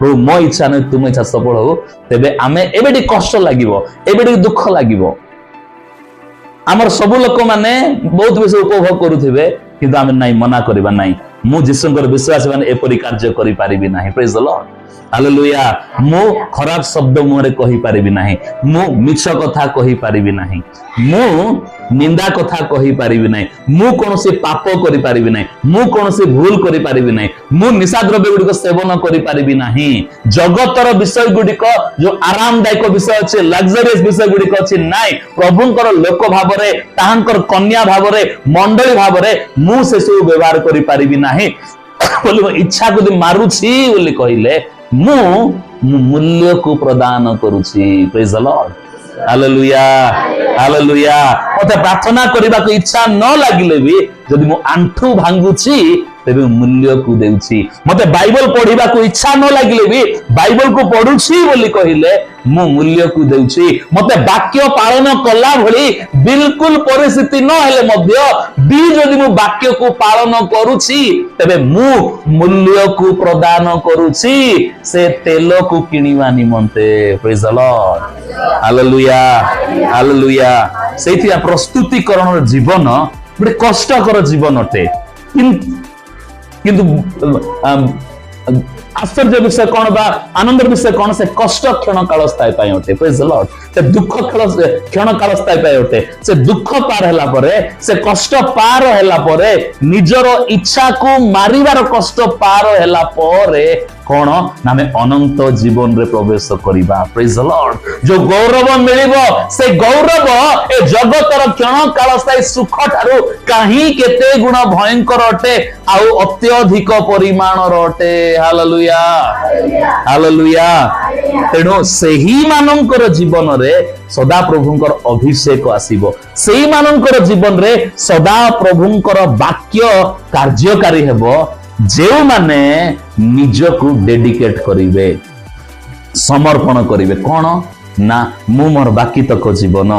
ମୋ ଇଚ୍ଛା ନୁହେଁ ତୁମ ଇଚ୍ଛା ସଫଳ ହଉ, ତେବେ ଆମେ ଏବେ ଟିକେ କଷ୍ଟ ଲାଗିବ, ଏବେ ଟିକେ ଦୁଃଖ ଲାଗିବ। ଆମର ସବୁ ଲୋକମାନେ ବହୁତ ବେଶୀ ଉପଭୋଗ କରୁଥିବେ, କିନ୍ତୁ ଆମେ ନାଇଁ, ମନା କରିବା ନାହିଁ, ମୁଁ ଯୀଶୁଙ୍କର ବିଶ୍ୱାସୀ ମାନେ ଏପରି କାର୍ଯ୍ୟ କରିପାରିବି ନାହିଁ। ପ୍ରେଜ୍ ଦ ଲର୍ଡ, ହାଲେଲୁୟା। ମୁଁ ଖରାପ ଶବ୍ଦ ମୁହଁରେ କହିପାରିବି ନାହିଁ, ମୁଁ ମିଛ କଥା କହିପାରିବି ନାହିଁ, ମୁଁ ନିନ୍ଦା କଥା କହିପାରିବି ନାହିଁ, ମୁଁ କୌଣସି ପାପ କରିପାରିବି ନାହିଁ, ମୁଁ କୌଣସି ଭୁଲ କରିପାରିବି ନାହିଁ, ମୁଁ ନିଶା ଦ୍ରବ୍ୟ ଗୁଡିକ ସେବନ କରିପାରିବି ନାହିଁ। ଜଗତର ବିଷୟ ଗୁଡିକ ଯୋଉ ଆରାମଦାୟକ ବିଷୟ ଅଛି, ଲକ୍ସରିୟସ୍ ବିଷୟ ଗୁଡିକ ଅଛି, ନାଇଁ, ପ୍ରଭୁଙ୍କର ଲୋକ ଭାବରେ, ତାହାଙ୍କର କନ୍ୟା ଭାବରେ, ମଣ୍ଡଳୀ ଭାବରେ ମୁଁ ସେସବୁ ବ୍ୟବହାର କରିପାରିବି ନାହିଁ ବୋଲି ମୋ ଇଚ୍ଛାକୁ ଯଦି ମାରୁଛି ବୋଲି କହିଲେ ମୁଁ ମୂଲ୍ୟକୁ ପ୍ରଦାନ କରୁଛି। ପ୍ରେଜ୍ ଦ ଲର୍ଡ, ହାଲେଲୁୟା, ହାଲେଲୁୟା। ମତେ ପ୍ରାର୍ଥନା କରିବାକୁ ଇଚ୍ଛା ନ ଲାଗିଲେ ବି ଯଦି ମୁଁ ଆଣ୍ଠୁ ଭାଙ୍ଗୁଛି ତେବେ ମୂଲ୍ୟକୁ ଦେଉଛି। ମତେ ବାଇବଲ ପଢିବାକୁ ଇଚ୍ଛା ନ ଲାଗିଲେ ବି ବାଇବଲକୁ ପଢୁଛି ବୋଲି କହିଲେ ମୁଁ ମୂଲ୍ୟକୁ ଦେଉଛି। ମତେ ବାକ୍ୟ ପାଳନ କଲା ଭଳି ବିଲକୁଲ ପରିସ୍ଥିତି ନ ହେଲେ ମଧ୍ୟ ବି ଯଦି ମୁଁ ବାକ୍ୟକୁ ପାଳନ କରୁଛି ତେବେ ମୁଁ ମୂଲ୍ୟକୁ ପ୍ରଦାନ କରୁଛି ସେ ତେଲକୁ କିଣିବା ନିମନ୍ତେ। ପ୍ରେଜ୍ ଦ ଲର୍ଡ, ହାଲେଲୁୟା, ହାଲେଲୁୟା। ସେଇଥିପାଇଁ ପ୍ରସ୍ତୁତିକରଣର ଜୀବନ ଗୋଟେ କଷ୍ଟକର ଜୀବନ ଅଟେ, କିନ୍ତୁ आश्चर्य विषय कौन बा आनंद विषय कौन से कष्ट क्षण काल स्थायी पाई उठे प्रेज द लॉर्ड से दुख क्षण काल स्थायी पाई उठे से दुख पार हैला परे से कष्ट पार हैला परे निजर इच्छा को मारिवार कष्ट पार हैला परे कौन ना में अनंत जीवन रे प्रवेश करिबा प्रेज द लॉर्ड जो गौरव मिलिबो से गौरव ए जगतर क्षण काल स्थायी सुख ठारू काहे केते गुण भयंकर अटे आउ अत्यधिक परिमाणर अटे हालेलुया हालेलुया तेणु सेही मानकर जीवन रे सदा प्रभुंकर अभिषेक आसीबो सेही मानकर जीवन रे सदा प्रभुंकर वाक्य कार्यकारी हेबो जे माने निजको डेडिकेट करिवे समर्पण करिवे कोन ना मु मोर बाकी तक जीवन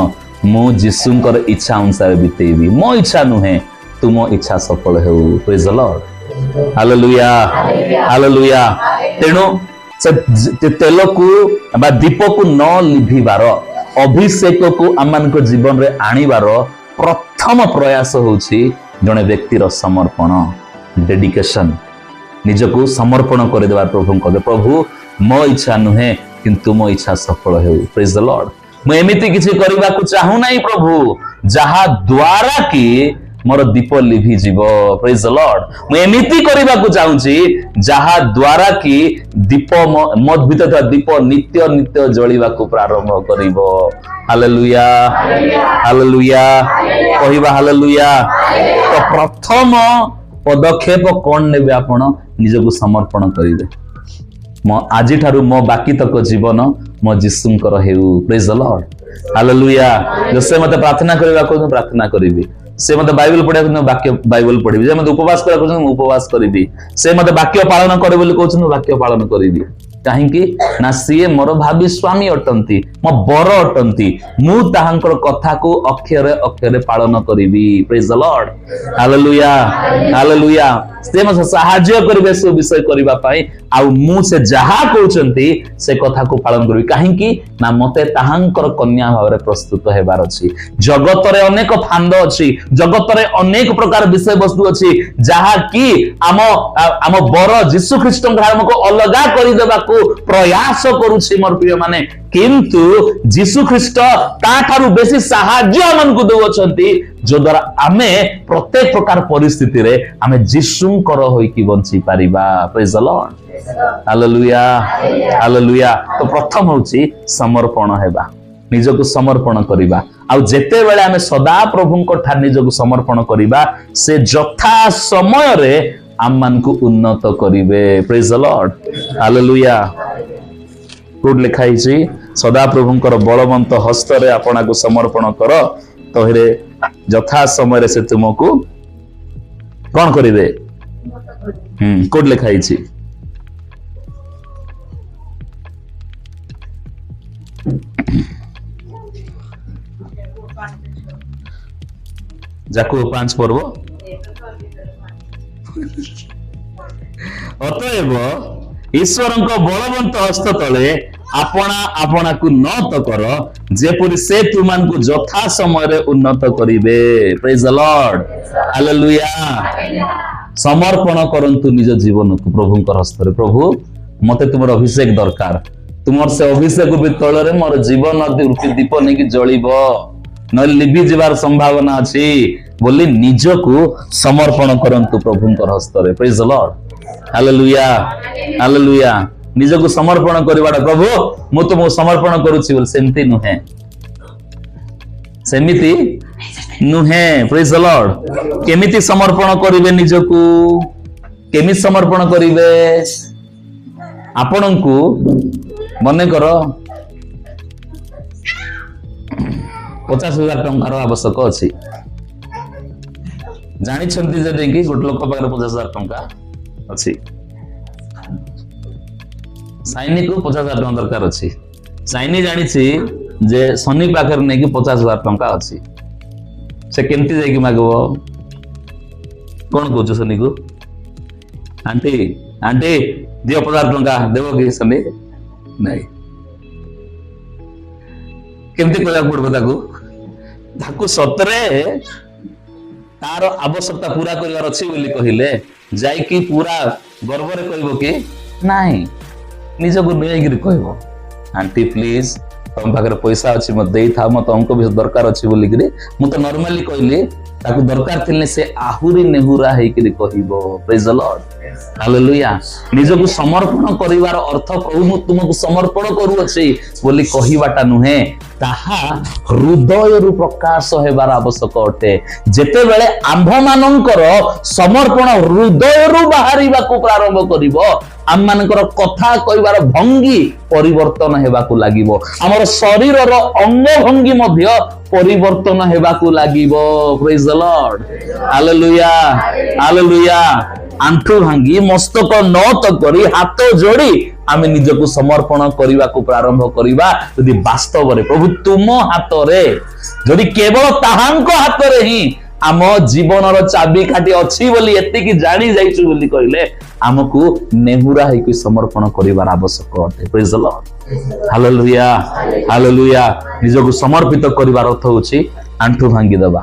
मु जीसुंकर इच्छा अनुसार बितेबी मो इच्छा नुहे तुम इच्छा सफल हो praise the Lord hallelujah hallelujah तेणु से तेल को बा दीप को न लिभिबार अभिषेक को आमान को जीवन रे आनिबार प्रथम प्रयास होछि जने व्यक्तिर समर्पण डेडिकेशन ନିଜକୁ ସମର୍ପଣ କରିଦେବା ପ୍ରଭୁଙ୍କ ଆଗରେ। ପ୍ରଭୁ ମୋ ଇଚ୍ଛା ନୁହେଁ କିନ୍ତୁ ମୋ ଇଚ୍ଛା ସଫଳ ହେଉ। ପ୍ରେଜ୍ ଦ ଲର୍ଡ। ମୁଁ ଏମିତି କିଛି କରିବାକୁ ଚାହୁଁ ନାହିଁ ପ୍ରଭୁ ଯାହା ଦ୍ୱାରା କି ମୋର ଦୀପ ଲିଭିଯିବ। ପ୍ରେଜ୍ ଦ ଲର୍ଡ। ମୁଁ ଏମିତି କରିବାକୁ ଚାହୁଁଛି ଯାହା ଦ୍ୱାରା କି ଦୀପ ମୋ ଭିତରେ ଥିବା ଦୀପ ନିତ୍ୟ ନିତ୍ୟ ଜଳିବାକୁ ପ୍ରାରମ୍ଭ କରିବ। ହାଲେଲୁୟା ହାଲେଲୁୟା କହିବା ହାଲେଲୁୟା। ତ ପ୍ରଥମ ପଦକ୍ଷେପ କଣ ନେବେ? ଆପଣ ନିଜକୁ ସମର୍ପଣ କରିବେ। ଆଜିଠାରୁ ମୋ ବାକି ତକ ଜୀବନ ମୋ ଯୀଶୁଙ୍କର ହେଉ। ପ୍ରେଜ୍ ଦ ଲର୍ଡ ହାଲେଲୁୟା। ସେ ମତେ ପ୍ରାର୍ଥନା କରିବାକୁ ପ୍ରାର୍ଥନା କରିବି, ସେ ମତେ ବାଇବେଲ ପଢିବାକୁ ବାକ୍ୟ ବାଇବେଲ ପଢିବି, ସେ ମତେ ଉପବାସ କରିବାକୁ ମୁଁ ଉପବାସ କରିବି, ସେ ମତେ ବାକ୍ୟ ପାଳନ କରେ ବୋଲି କହୁଛନ୍ତି ବାକ୍ୟ ପାଳନ କରିବି। କାହିଁକି ନା ସିଏ ମୋର ଭାବି ସ୍ୱାମୀ ଅଟନ୍ତି, ମୋ ବର ଅଟନ୍ତି। ମୁଁ ତାହାଙ୍କର କଥାକୁ ଅକ୍ଷରେ ଅକ୍ଷରେ ପାଳନ କରିବି। ପ୍ରେଜ୍ ଦ ଲର୍ଡ ହାଲେଲୁୟା ହାଲେଲୁୟା। ସେ ମତେ ସାହାଯ୍ୟ କରିବେ ସେ ବିଷୟ କରିବା ପାଇଁ, ଆଉ ମୁଁ ସେ ଯାହା କହୁଛନ୍ତି ସେ କଥାକୁ ପାଳନ କରିବି। କାହିଁକି ନା ମତେ ତାହାଙ୍କର କନ୍ୟା ଭାବରେ ପ୍ରସ୍ତୁତ ହେବାର ଅଛି। ଜଗତରେ ଅନେକ ଫାନ୍ଦ ଅଛି, ଜଗତରେ ଅନେକ ପ୍ରକାର ବିଷୟବସ୍ତୁ ଅଛି ଯାହାକି ଆମ ବର ଯୀଶୁ ଖ୍ରୀଷ୍ଟଙ୍କ ଆମକୁ ଅଲଗା କରିଦେବାକୁ ପ୍ରୟାସ କରୁଛି ମୋର ପ୍ରିୟ ମାନେ। କିନ୍ତୁ ଯୀଶୁ ଖ୍ରୀଷ୍ଟ ତାଠାରୁ ବେଶୀ ସାହାଯ୍ୟ ଆମକୁ ଦେଉଛନ୍ତି, ଯଦ୍ୱାରା ଆମେ ପ୍ରତ୍ୟେକ ପ୍ରକାର ପରିସ୍ଥିତିରେ ଆମେ ଯୀଶୁଙ୍କର ହୋଇକି ବଞ୍ଚି ପାରିବା। ପ୍ରେଜ୍ ଦ ଲର୍ଡ ହାଲେଲୁୟା ହାଲେଲୁୟା। ତ ପ୍ରଥମ ହଉଛି ସମର୍ପଣ ହେବା, ନିଜକୁ ସମର୍ପଣ କରିବା। ଆଉ ଯେତେବେଳେ ଆମେ ସଦା ପ୍ରଭୁଙ୍କ ଠାରେ ନିଜକୁ ସମର୍ପଣ କରିବା, ସେ ଯଥା ସମୟରେ ଆମମାନଙ୍କୁ ଉନ୍ନତ କରିବେ। ପ୍ରେଜ୍ ଦ ଲର୍ଡ ହାଲେଲୁୟା। କୋଉଠି ଲେଖା ହେଇଛି? ସଦା ପ୍ରଭୁଙ୍କର ବଳବନ୍ତ ହସ୍ତରେ ଆପଣଙ୍କୁ ସମର୍ପଣ କର, ତହିଁରେ ଯଥା ସମୟରେ ସେ ତୁମକୁ କଣ କରିବେ? କୋଉଠି ଲେଖା ହେଇଛି? ଯାକୁବ 5 ପର୍ବ। ଅତଏବ ଈଶ୍ୱରଙ୍କ ବଳବନ୍ତ ହସ୍ତ ତଳେ ଆପଣା ଆପଣାକୁ ନତ କର, ଯେପରି ସେ ତୁମମାନଙ୍କୁ ଯଥା ସମୟରେ ଉନ୍ନତ କରିବେ। ପ୍ରେଜ୍ ଦ ଲର୍ଡ ହାଲେଲୁୟା। ସମର୍ପଣ କରନ୍ତୁ ନିଜ ଜୀବନକୁ ପ୍ରଭୁଙ୍କର ହସ୍ତରେ। ପ୍ରଭୁ ମତେ ତୁମର ଅଭିଷେକ ଦରକାର, ତୁମର ସେ ଅଭିଷେକ ତଳରେ ମୋର ଜୀବନ ଦୀପ ନେଇକି ଜଳିବ, ନହେଲେ ଲିଭି ଯିବାର ସମ୍ଭାବନା ଅଛି ବୋଲି ନିଜକୁ ସମର୍ପଣ କରନ୍ତୁ ପ୍ରଭୁଙ୍କର ହସ୍ତରେ। ପ୍ରେଜ୍ ଦ ଲର୍ଡ ହାଲେଲୁୟା ହାଲେଲୁୟା। ନିଜକୁ ସମର୍ପଣ କରିବାଟା, ପ୍ରଭୁ ମୁଁ ତୁମକୁ ସମର୍ପଣ କରୁଛି ବୋଲି, ସେମିତି ନୁହେଁ, ସେମିତି ନୁହେଁ। ପ୍ରେଜ୍ ଦ ଲର୍ଡ। କେମିତି ସମର୍ପଣ କରିବେ ନିଜକୁ? କେମିତି ସମର୍ପଣ କରିବେ? ଆପଣଙ୍କୁ ମନେକର 50,000 ଟଙ୍କାର ଆବଶ୍ୟକ ଅଛି। ଜାଣିଛନ୍ତି ଯେ କି ଗୋଟେ ଲୋକ ପାଖରେ 50,000 ଟଙ୍କା ଅଛି, ସାଇନିକୁ 50,000 ଟଙ୍କା ଦରକାର ଅଛି। ସାଇନି ଜାଣିଛି ଯେ ଶନି ପାଖରେ ନେଇକି 50,000 ଟଙ୍କା ଅଛି, ସେ କେମିତି ଯାଇକି ମାଗିବ? କଣ କହୁଛୁ ଶନିକୁ? ଆଣ୍ଟି ଆଣ୍ଟି ଦିଅ 50,000 ଟଙ୍କା, ଦେବ କି ଶନି? ନାଇଁ। କେମିତି କହିବାକୁ ପଡିବ ତାକୁ? ତାକୁ ସତରେ ତାର ଆବଶ୍ୟକତା ପୁରା କରିବାର ଅଛି ବୋଲି କହିଲେ ଯାଇକି ପୁରା ଗର୍ବରେ କହିବ କି? ନାଇଁ, ନିଜକୁ ନେଇକିରି କହିବ, ଆଣ୍ଟି ପ୍ଲିଜ ତମ ପାଖରେ ପଇସା ଅଛି ମତେ ଦେଇଥାଉ, ମତେ ଅଙ୍କ ବି ଦରକାର ଅଛି ବୋଲିକିରି ମୁଁ ତ ନର୍ମାଲି କହିଲି, ତାକୁ ଦରକାର ଥିଲେ ସେ ଆହୁରି ନେହୁରା ହେଇକିରି କହିବ। ପ୍ରେଜ୍ ଦ ଲର୍ଡ ହାଲେଲୁୟା। ନିଜକୁ ସମର୍ପଣ କରିବାର ଅର୍ଥ ମୁଁ ତୁମକୁ ସମର୍ପଣ କରୁଅଛି ବୋଲି କହିବାଟା ନୁହେଁ, ତାହା ହୃଦୟରୁ ପ୍ରକାଶ ହେବାର ଆବଶ୍ୟକ ଅଟେ। ଯେତେବେଳେ ଆମ୍ଭମାନଙ୍କର ସମର୍ପଣ ହୃଦୟରୁ ବାହାରିବାକୁ ପ୍ରାରମ୍ଭ କରିବ, ଆମମାନଙ୍କର କଥା କହିବାର ଭଙ୍ଗୀ ପରିବର୍ତ୍ତନ ହେବାକୁ ଲାଗିବ, ଆମର ଶରୀରର ଅଙ୍ଗ ଭଙ୍ଗୀ ମଧ୍ୟ ପରିବର୍ତ୍ତନ ହେବାକୁ ଲାଗିବ। ପ୍ରେଜ୍ ଦ ଲର୍ଡ ହାଲେଲୁୟା ହାଲେଲୁୟା। ଆଣ୍ଠୁ ଭାଙ୍ଗି ମସ୍ତକ ନତ କରି ହାତ ଯୋଡି ଆମେ ନିଜକୁ ସମର୍ପଣ କରିବାକୁ ପ୍ରାରମ୍ଭ କରିବା। ଯଦି ବାସ୍ତବରେ ପ୍ରଭୁ ତୁମ ହାତରେ, ଯଦି କେବଳ ତାହାଙ୍କ ହାତରେ ହିଁ ଆମ ଜୀବନର ଚାବିକାଠି ଅଛି ବୋଲି ଏତିକି ଜାଣି ଯାଇଛୁ ବୋଲି କହିଲେ, ଆମକୁ ନେହୁରା ହେଇକି ସମର୍ପଣ କରିବାର ଆବଶ୍ୟକ ଅଟେ। ପ୍ରେଜ୍ ଦ ଲର୍ଡ ହାଲେଲୁୟା ହାଲେଲୁୟା। ନିଜକୁ ସମର୍ପିତ କରିବାର ଅର୍ଥ ହଉଛି ଆଣ୍ଠୁ ଭାଙ୍ଗି ଦେବା,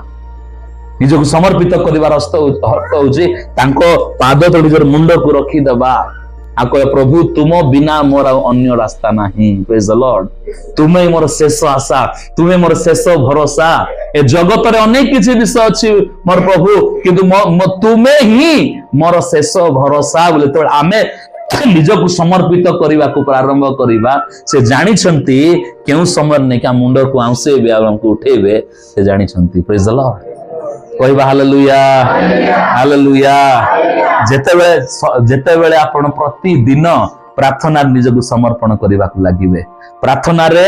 ନିଜକୁ ସମର୍ପିତ କରିବାର ଅର୍ଥ ହଉଛି ତାଙ୍କ ପାଦ ତଳିର ମୁଣ୍ଡକୁ ରଖିଦେବା ଆଉ କହ ପ୍ରଭୁ ତୁମ ବିନା ମୋର ଆଉ ଅନ୍ୟ ରାସ୍ତା ନାହିଁ। ପ୍ରେଜ୍ ଦ ଲର୍ଡ। ତୁମେ ମୋର ଶେଷ ଆଶା, ତୁମେ ମୋର ଶେଷ ଭରସା। ଏ ଜଗତରେ ଅନେକ କିଛି ବିଷୟ ଅଛି ମୋର ପ୍ରଭୁ, କିନ୍ତୁ ତୁମେ ହିଁ ମୋର ଶେଷ ଭରସା ବୋଲି ଯେତେବେଳେ ଆମେ ନିଜକୁ ସମର୍ପିତ କରିବାକୁ ପ୍ରାରମ୍ଭ କରିବା, ସେ ଜାଣିଛନ୍ତି କେଉଁ ସମୟରେ ନେଇକି ମୁଣ୍ଡକୁ ଆଉଁସେଇବେ ଆଉ ଆମକୁ ଉଠେଇବେ, ସେ ଜାଣିଛନ୍ତି। ପ୍ରେଜ୍ ଦ ଲର୍ଡ। କହିବା ହାଲେଲୁୟା, ହାଲେଲୁୟା। ଯେତେବେଳେ ଆପଣ ପ୍ରତିଦିନ ପ୍ରାର୍ଥନାରେ ନିଜକୁ ସମର୍ପଣ କରିବାକୁ ଲାଗିବେ, ପ୍ରାର୍ଥନାରେ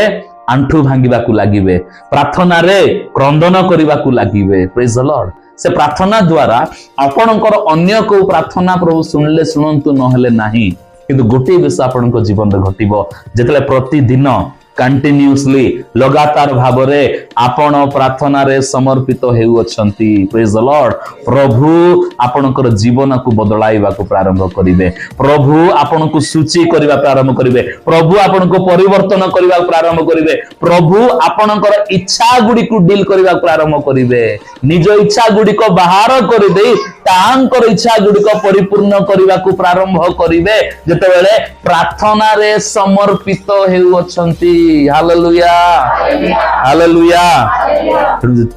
ଆଣ୍ଠୁ ଭାଙ୍ଗିବାକୁ ଲାଗିବେ, ପ୍ରାର୍ଥନାରେ କ୍ରନ୍ଦନ କରିବାକୁ ଲାଗିବେ, ପ୍ରେଜ୍ ଦ ଲର୍ଡ, ସେ ପ୍ରାର୍ଥନା ଦ୍ୱାରା ଆପଣଙ୍କର ଅନ୍ୟ କୋଉ ପ୍ରାର୍ଥନା ପ୍ରଭୁ ଶୁଣିଲେ ଶୁଣନ୍ତୁ ନହେଲେ ନାହିଁ, କିନ୍ତୁ ଗୋଟିଏ ବିଷୟ ଆପଣଙ୍କ ଜୀବନରେ ଘଟିବ, ଯେତେବେଳେ ପ୍ରତିଦିନ କଣ୍ଟିନ୍ୟୁଅସଲି ଲଗାତାର ଭାବରେ ଆପଣ ପ୍ରାର୍ଥନାରେ ସମର୍ପିତ ହେଉଅଛନ୍ତି, ପ୍ରେଜ୍ ଦ ଲର୍ଡ, ପ୍ରଭୁ ଆପଣଙ୍କର ଜୀବନକୁ ବଦଳାଇବାକୁ ପ୍ରାରମ୍ଭ କରିବେ, ପ୍ରଭୁ ଆପଣଙ୍କୁ ସୂଚି କରିବା ପ୍ରାରମ୍ଭ କରିବେ, ପ୍ରଭୁ ଆପଣଙ୍କୁ ପରିବର୍ତ୍ତନ କରିବାକୁ ପ୍ରାରମ୍ଭ କରିବେ, ପ୍ରଭୁ ଆପଣଙ୍କର ଇଚ୍ଛା ଗୁଡ଼ିକୁ ଡିଲ୍ କରିବାକୁ ପ୍ରାରମ୍ଭ କରିବେ, ନିଜ ଇଚ୍ଛା ଗୁଡ଼ିକ ବାହାର କରିଦେଇ ତାହାଙ୍କର ଇଚ୍ଛା ଗୁଡ଼ିକ ପରିପୂର୍ଣ୍ଣ କରିବାକୁ ପ୍ରାରମ୍ଭ କରିବେ ଯେତେବେଳେ ପ୍ରାର୍ଥନାରେ ସମର୍ପିତ ହେଉଅଛନ୍ତି। Hallelujah, hallelujah.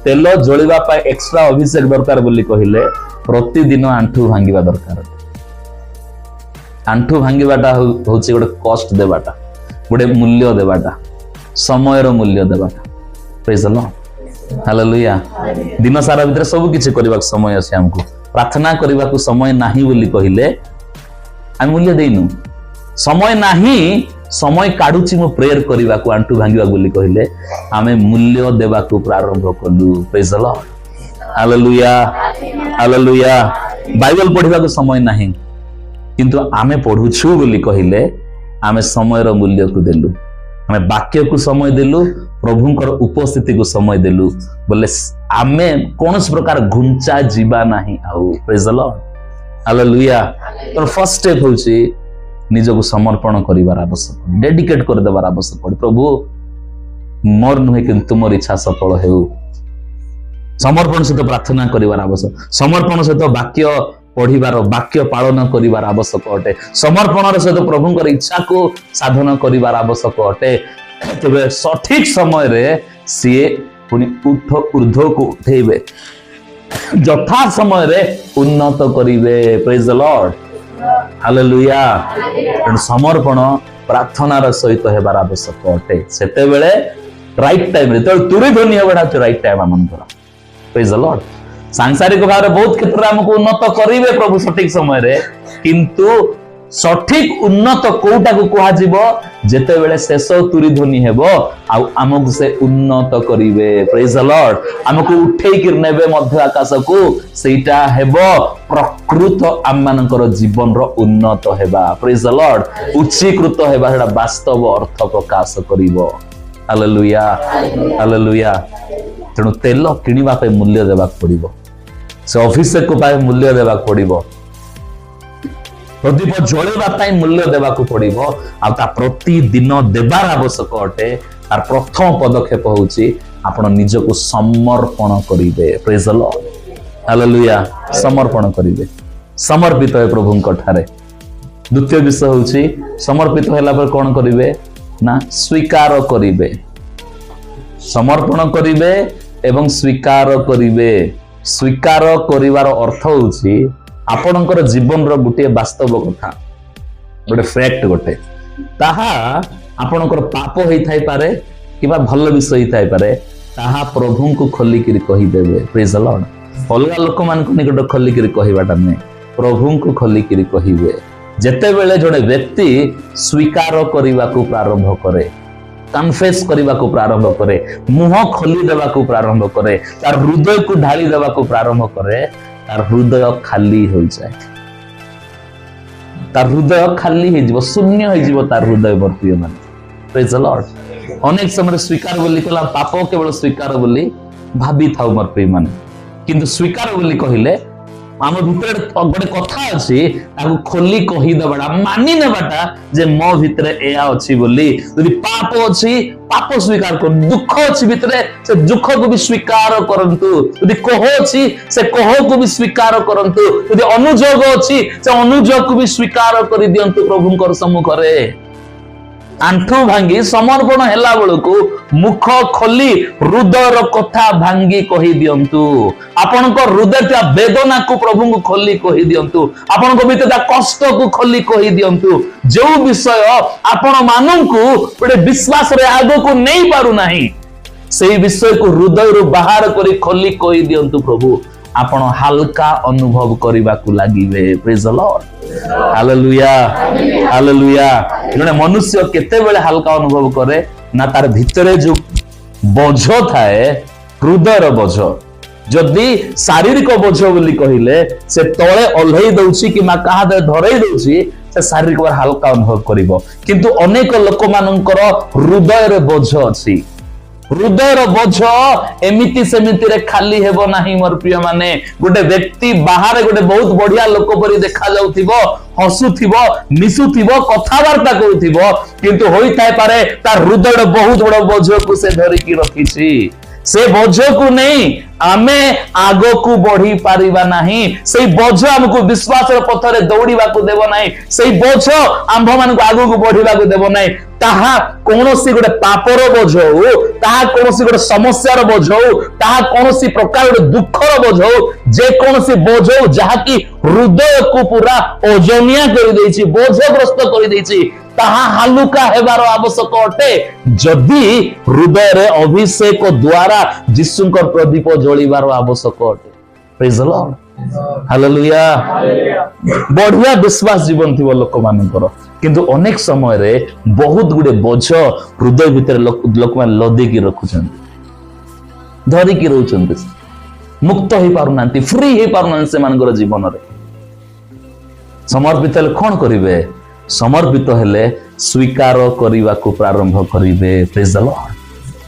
ତେଲ ଜଳିବା ପାଇଁ ଏକ୍ସଟ୍ରା ଅଭିଷେକ ଦରକାର ବୋଲି କହିଲେ ପ୍ରତିଦିନ ଆଣ୍ଠୁ ଭାଙ୍ଗିବା ଦରକାର। ଆଣ୍ଠୁ ଭାଙ୍ଗିବାଟା ହଉଛି ଗୋଟେ କଷ୍ଟ ଦେବାଟା, ଗୋଟେ ମୂଲ୍ୟ ଦେବାଟା, ସମୟର ମୂଲ୍ୟ ଦେବାଟା। ପ୍ରେଜ୍ ଦ ଲର୍ଡ, ହାଲେଲୁୟା। ଦିନ ସାରା ଭିତରେ ସବୁ କିଛି କରିବାକୁ ସମୟ ଅଛି, ଆମକୁ ପ୍ରାର୍ଥନା କରିବାକୁ ସମୟ ନାହିଁ ବୋଲି କହିଲେ ଆମେ ମୂଲ୍ୟ ଦେଇନୁ। ସମୟ ନାହିଁ, ସମୟ କାଢୁଛି ମୁଁ ପ୍ରେୟର କରିବାକୁ, ଆଣ୍ଠୁ ଭାଙ୍ଗିବାକୁ ବୋଲି କହିଲେ ଆମେ ମୂଲ୍ୟ ଦେବାକୁ ପ୍ରାରମ୍ଭ କଲୁ। ପ୍ରେଜ୍ ଦ ଲର୍ଡ, ହାଲେଲୁୟା, ହାଲେଲୁୟା। ବାଇବେଲ ପଢିବାକୁ ସମୟ ନାହିଁ, କିନ୍ତୁ ଆମେ ପଢୁଛୁ ବୋଲି କହିଲେ ଆମେ ସମୟର ମୂଲ୍ୟକୁ ଦେଲୁ, ଆମେ ବାକ୍ୟକୁ ସମୟ ଦେଲୁ, ପ୍ରଭୁଙ୍କର ଉପସ୍ଥିତିକୁ ସମୟ ଦେଲୁ ବୋଲେ ଆମେ କୌଣସି ପ୍ରକାର ଘୁଞ୍ଚା ଯିବା ନାହିଁ ଆଉ। ପ୍ରେଜ୍ ଦ ଲର୍ଡ, ହାଲେଲୁୟା। ତ ଫର୍ଷ୍ଟ ଷ୍ଟେପ ହଉଛି ନିଜକୁ ସମର୍ପଣ କରିବାର ଆବଶ୍ୟକ, ଡେଡିକେଟ କରିଦେବାର ଆବଶ୍ୟକ। ପ୍ରଭୁ ମୋର ନୁହେଁ କିନ୍ତୁ ତୁମର ଇଚ୍ଛା ସଫଳ ହେଉ। ସମର୍ପଣ ସହିତ ପ୍ରାର୍ଥନା କରିବାର ଆବଶ୍ୟକ, ସମର୍ପଣ ସହିତ ବାକ୍ୟ ପଢିବାର, ବାକ୍ୟ ପାଳନ କରିବାର ଆବଶ୍ୟକ ଅଟେ, ସମର୍ପଣର ସହିତ ପ୍ରଭୁଙ୍କର ଇଚ୍ଛାକୁ ସାଧନ କରିବାର ଆବଶ୍ୟକ ଅଟେ। ତେବେ ସଠିକ ସମୟରେ ସିଏ ପୁଣି ଉର୍ଦ୍ଧ୍ୱକୁ ଉଠେଇବେ, ଯଥା ସମୟରେ ଉନ୍ନତ କରିବେ। ପ୍ରେଜ୍ ଦ ଲର୍ଡ, ହାଲେଲୁୟା। ତେଣୁ ସମର୍ପଣ ପ୍ରାର୍ଥନାର ସହିତ ହେବାର ଆବଶ୍ୟକ ଅଟେ। ସେତେବେଳେ ରାଇଟ ଟାଇମରେ, ଯେତେବେଳେ ତୁରି ଧ୍ୱନି ହେବ, ଏଟା ରାଇଟ ଟାଇମ ଆମଙ୍କର। ପ୍ରେଜ୍ ଦ ଲର୍ଡ। ସାଂସାରିକ ଭାବରେ ବହୁତ କ୍ଷେତ୍ରରେ ଆମକୁ ଉନ୍ନତ କରିବେ ପ୍ରଭୁ ସଠିକ ସମୟରେ, କିନ୍ତୁ ସଠିକ ଉନ୍ନତ କୋଉଟାକୁ କୁହାଯିବ, ଯେତେବେଳେ ଶେଷ ତୁରି ଧ୍ୱନି ହେବ ଆଉ ଆମକୁ ସେ ଉନ୍ନତ କରିବେ। ପ୍ରେଜ୍ ଦ ଲର୍ଡ। ଆମକୁ ଉଠେଇକି ନେବେ ମଧ୍ୟ ଆକାଶକୁ, ସେଇଟା ହେବ ପ୍ରକୃତ ଆମମାନଙ୍କର ଜୀବନର ଉନ୍ନତ ହେବା। ପ୍ରେଜ୍ ଦ ଲର୍ଡ। ଉଚ୍ଚୀକୃତ ହେବା, ସେଟା ବାସ୍ତବ ଅର୍ଥ ପ୍ରକାଶ କରିବ। Hallelujah, hallelujah. ତେଣୁ ତେଲ କିଣିବା ପାଇଁ ମୂଲ୍ୟ ଦେବାକୁ ପଡିବ, ସେ ଅଭିଷେକ ପାଇଁ ମୂଲ୍ୟ ଦେବାକୁ ପଡିବ, ପ୍ରଦୀପ ଜଳେଇବା ପାଇଁ ମୂଲ୍ୟ ଦେବାକୁ ପଡିବ, ଆଉ ତା ପ୍ରତିଦିନ ଦେବାର ଆବଶ୍ୟକ ଅଟେ। ତାର ପ୍ରଥମ ପଦକ୍ଷେପ ହଉଛି ଆପଣ ନିଜକୁ ସମର୍ପଣ କରିବେ। ପ୍ରେଜ୍ ଦ ଲର୍ଡ, ହାଲେଲୁୟା। ସମର୍ପଣ କରିବେ, ସମର୍ପିତ ହେବେ ପ୍ରଭୁଙ୍କ ଠାରେ। ଦ୍ୱିତୀୟ ବିଷୟ ହଉଛି ସମର୍ପିତ ହେଲା ପରେ କଣ କରିବେ ନା ସ୍ୱୀକାର କରିବେ। ସମର୍ପଣ କରିବେ ଏବଂ ସ୍ୱୀକାର କରିବେ। ସ୍ୱୀକାର କରିବାର ଅର୍ଥ ହଉଛି ଆପଣଙ୍କର ଜୀବନର ଗୋଟିଏ ବାସ୍ତବ କଥା, ଗୋଟେ ଫ୍ୟାକ୍ଟ, ଗୋଟେ ତାହା ଆପଣଙ୍କର ପାପ ହେଇଥାଇପାରେ କିମ୍ବା ଭଲ ବିଷୟ ହେଇଥାଇପାରେ, ତାହା ପ୍ରଭୁଙ୍କୁ ଖୋଲିକିରି କହିଦେବେ। ପ୍ରେଜ୍ ଦ ଲର୍ଡ। ଅଲଗା ଲୋକମାନଙ୍କ ନିକଟ ଖୋଲିକିରି କହିବାଟା ନୁହେଁ, ପ୍ରଭୁଙ୍କୁ ଖୋଲିକିରି କହିବେ। ଯେତେବେଳେ ଜଣେ ବ୍ୟକ୍ତି ସ୍ୱୀକାର କରିବାକୁ ପ୍ରାରମ୍ଭ କରେ, କନଫେସ୍ କରିବାକୁ ପ୍ରାରମ୍ଭ କରେ, ମୁହଁ ଖୋଲି ଦେବାକୁ ପ୍ରାରମ୍ଭ କରେ, ତାର ହୃଦୟକୁ ଢାଳି ଦେବାକୁ ପ୍ରାରମ୍ଭ କରେ, ତାର ହୃଦୟ ଖାଲି ହୋଇଯାଏ। ତାର ହୃଦୟ ଖାଲି ହେଇଯିବ, ଶୂନ୍ୟ ହେଇଯିବ ତାର ହୃଦୟ ଭର୍ତ୍ତି ମାନେ। ପ୍ରେଜ୍ ଦ ଲର୍ଡ। ଅନେକ ସମୟରେ ସ୍ୱୀକାର ବୋଲି କହିଲା ପାପ କେବଳ ସ୍ୱୀକାର ବୋଲି ଭାବିଥାଉ ମୋର ପ୍ରିୟ ମାନେ, କିନ୍ତୁ ସ୍ୱୀକାର ବୋଲି କହିଲେ आम भितर गोटे कथा अच्छी खोली कहीदेवाटा मानि नेबाटा जे मो भितर एया अच्छी बोली यदि पाप अच्छी पाप स्वीकार कर दुख अच्छी भितर से दुख को भी स्वीकार करंतु यदि कोह अच्छी से कोह को भी स्वीकार करंतु यदि अनुजोग अच्छी से अनुजोग को भी स्वीकार कर दियंतु प्रभुंकर सम्मुख रे आंठू भांगी समर्पण हेला बेलू मुख खोली हृदयर कथा भांगी कही दियंतु आपनक हृदय वेदना को प्रभु को खोली कही दियंतु आपनक भीतर कष्ट को खोली कही दियंतु जो विषय आपण माननकु गोटे विश्वास रे आगो को नहीं पारु नाही सेही विषय को हृदय रु बाहर करी खोली कही दियंतु प्रभु आपण हल्का अनुभव करबा को लागिबे praise the Lord hallelujah hallelujah जने मनुष्य केते बेले हल्का अनुभव करे ना तार भितरे जो बोझ थाए हृदयर बोझ जदि शारीरिक बोझ बोली कहिले से तळे ओल्हेई दउची कि मा कहा दे धरई दउची से शारीरिक हल्का अनुभव करिवो किंतु अनेक लोक मानकर हृदय रे बोझ अछि हृदयर बोझ एमिति सेमिति रे खाली हेबो नाही मोर प्रिय माने गोटे व्यक्ति बाहर गोटे बहुत बढ़िया लोक परि देखा जाउथिबो हसुथिबो मिसुथिबो कथावार्ता करूथिबो किंतु होई थाय पारे तार हृदय बहुत बड़ बोझ को से धरि की रखिछि से बोझ को नहीं आमे आगो को बढ़ी पारिबा नाही से बोझ हमको विश्वास रो पथरे दौड़ीबा को देबो नाही से बोझ आंभ मान को आगो को बढ़ीबा को देबो नाही ताहा कोनोसी गोटे पापर बोझ हो ताहा कोनोसी गोटे समस्यार बोझ हो ताहा कोनोसी प्रकार गोटे दुखर बोझ हो जे कोनोसी बोझ हो जहा की हृदय को पूरा ओजनिया कर देछि बोझग्रस्त कर देछि ताहा हालुका हेबार आवश्यक अटे जदि हृदय रे अभिषेक द्वारा यीशुंकर प्रदीप जळिबार आवश्यक अटे प्रेज द लॉर्ड हालेलुया बढ़िया विश्वास जीवन थिबो लोक मानकर किंतु अनेक समय रे बहुत गुडे बोझ हृदय भितर लोक मान लदी की रखुछन्ति धरि की रहउछन्ति मुक्त होई पारुनांती फ्री होई पारुनांती से मानकर जीवन रे समर्पित हेले कोन करिवे समर्पित हेले स्वीकार करिवा को प्रारंभ करिवे praise the Lord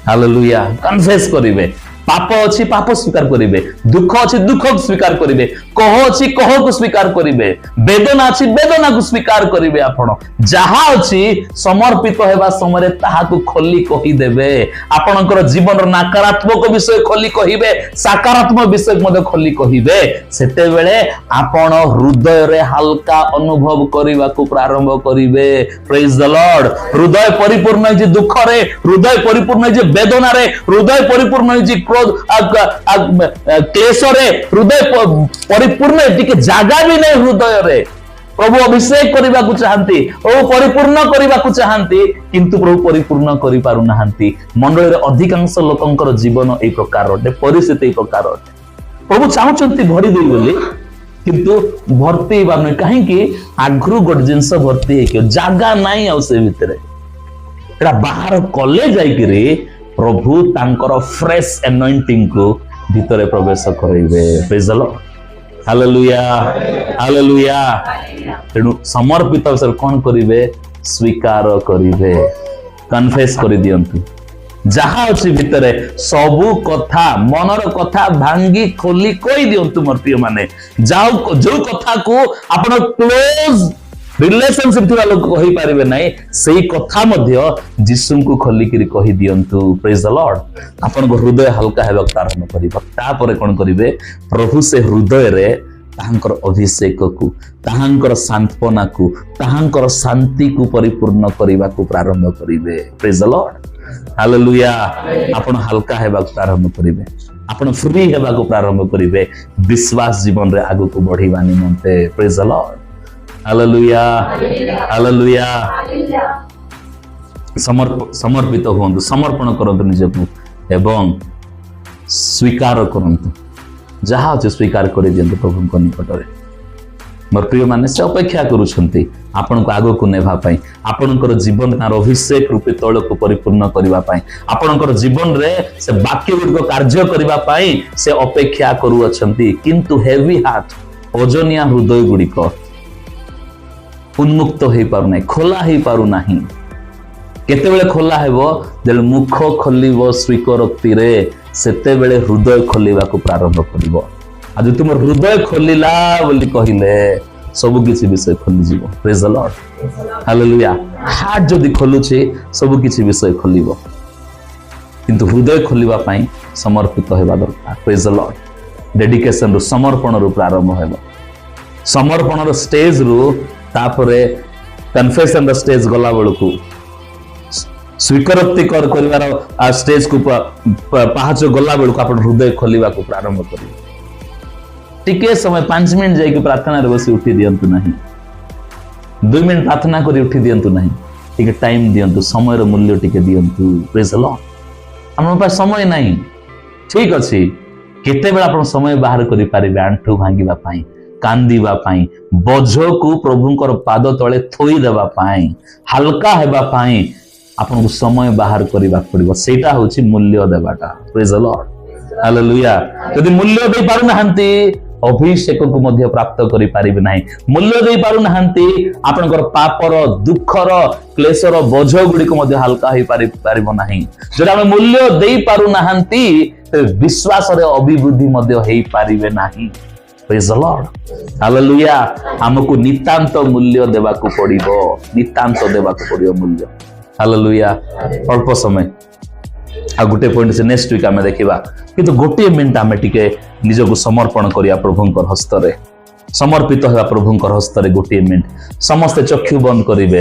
hallelujah confess करिवे पाप अछि पाप स्वीकार करिवे दुख अछि दुख को स्वीकार करिवे कह अछि कह को स्वीकार करिवे वेदना अछि वेदना को स्वीकार करिवे आपण जहा अछि समर्पित हेबा समय ताहा को खोली कहि देबे आपणकर जीवन नकारात्मक विषय खोली कहिबे सकारात्मक विषय मध्ये खोली कहिबे सेते बेले आपण हृदय रे हल्का अनुभव करिवा को प्रारंभ करिवे प्रेज द लॉर्ड हृदय परिपूर्ण जे दुख रे हृदय परिपूर्ण जे वेदना रे हृदय परिपूर्ण जे क्लेश रे हृदय परिपूर्ण टिके जागा भी नहीं हृदय रे प्रभु अभिषेक करबा को चाहंती ओ परिपूर्ण करबा को चाहंती किंतु प्रभु परिपूर्ण करि पारु नाहंती मंडल रे अधिकांश लोकंकर जीवन ए प्रकार रे परिस्थिति ए प्रकार रे प्रभु चाहउचंती भरि देई बोली किंतु भर्ती बानै काहे कि आग्रु गोट जिंस भर्ती हे के जागा नाही आ से भितरे एटा बाहर कॉलेज जाई कि रे प्रभु तांकर फ्रेश एनॉइंटिंग को भीतर प्रवेश करेंगे praise the Lord hallelujah hallelujah तेणु समर्पित विषय कौन करिवे स्वीकार करिवे कन्फेस करि दियंतु जहा अछि भितरे सबु कथा मनर कथा भांगी खोली कहि दियंतु मोर प्रिय माने जाओ जो कथा को आपण क्लोज रिलेशनशिप थिबा लोक कहि पारिबे नाही सेही कथा मध्य यीशु को खोली करी कहि दियंतु प्रेज द लॉर्ड आपन को हृदय हल्का हेबा प्रारंभ करिबा तापर कोन करिवे प्रभु से हृदय रे ताहांकर अभिषेक को ताहांकर सांत्वना को ताहांकर शांति को परिपूर्ण करिबा को प्रारंभ करिवे प्रेज द लॉर्ड हालेलुया आपन हल्का हेबा प्रारंभ करिवे आपन फ्री हेबा को प्रारंभ करिवे विश्वास जीवन रे आगु को बढ़ीबा निमंते praise the Lord hallelujah hallelujah समर्पित हुअन्तु समर्पण करन्तु निजकु एवं स्वीकार करन्तु जहा अछि स्वीकार करि दियन्तु प्रभुଙ୍କ निकटरे मोर प्रिय माने से अपेक्षा करूछन्ति आपन को आगो को नेभा पई आपनकर जीवन तार अभिषेक रूपे तळ को परिपूर्ण करिवा पई आपनकर जीवन रे से वाक्य गुड कार्य करिवा पई से अपेक्षा करू अछन्ति किंतु हेवी हार्ट ओजनिया हृदय गुडिक उन्मुक्त हो पारु नाही खोला हो पारु नाही केते बेले खोला हेबो जेल मुख खोलिबो स्वीकारोक्ति रे सेते बेले हृदय खोलिबा को प्रारंभ करिवो आज तुम हृदय खोलिला बोली कहिले सब किसी विषय खोली जीवो praise the Lord hallelujah heart जदि खोलुछे सब किसी विषय खोलिबो किंतु हृदय खोलिबा पई समर्पित हेबा दरकार प्रेज द लॉर्ड डेडिकेशन रु समर्पण रु प्रारंभ हेबो समर्पण रो स्टेज रु तापरे कन्फेशन रो स्टेज गला बेलकु स्वीकारोक्ति करिवार स्टेज को पाहाच गला बेलकु आपण हृदय खोलिबा को प्रारंभ करिवे टिके समय 5 मिनट जाइए प्रार्थना बसी उठी दियंतु नहीं 2 मिनट प्रार्थना करी उठी दियंतु नहीं टिके टाइम दियंतु समय रो मूल्य टिके दियंतु प्रेज द लॉर्ड हमन पास समय नहीं ठीक अछि केते बेला आपण समय बाहर करि पारिबे आंठू भांगीबा पई कांदीबा पई बोझ को प्रभुंकर पाद तळे थोई देबा पई हल्का हेबा पई आपण को समय बाहर करिबा पड़िबो सेटा होछि मूल्य देबाटा प्रेज द लॉर्ड हालेलुया यदि मूल्य दे पारु नहंती अभिषेक को मध्य प्राप्त करि पारिबे नाही मूल्य दे पारु नहंती आपनकर पापर दुखर क्लेशर बोझ गुडी को मध्य हल्का होई पारिबो नाही जदि हम मूल्य दे पारु नहंती ते विश्वास रे अभिवृद्धि मध्य हेई पारिबे नाही प्रेज द लॉर्ड हालेलुया हमको नितांत मूल्य देबा को पड़िबो नितांत देबा को पड़िबो मूल्य हालेलुया अल्प समय आ गोटे पॉइंट से नेक्स्ट वीक आमे देखिबा किंतु गोटे मिनिट आमे टिके निजको समर्पण करिया प्रभुंकर हस्तरे समर्पित हेबा प्रभुंकर हस्तरे गोटे मिनिट समस्त चक्षु बंद करिवे।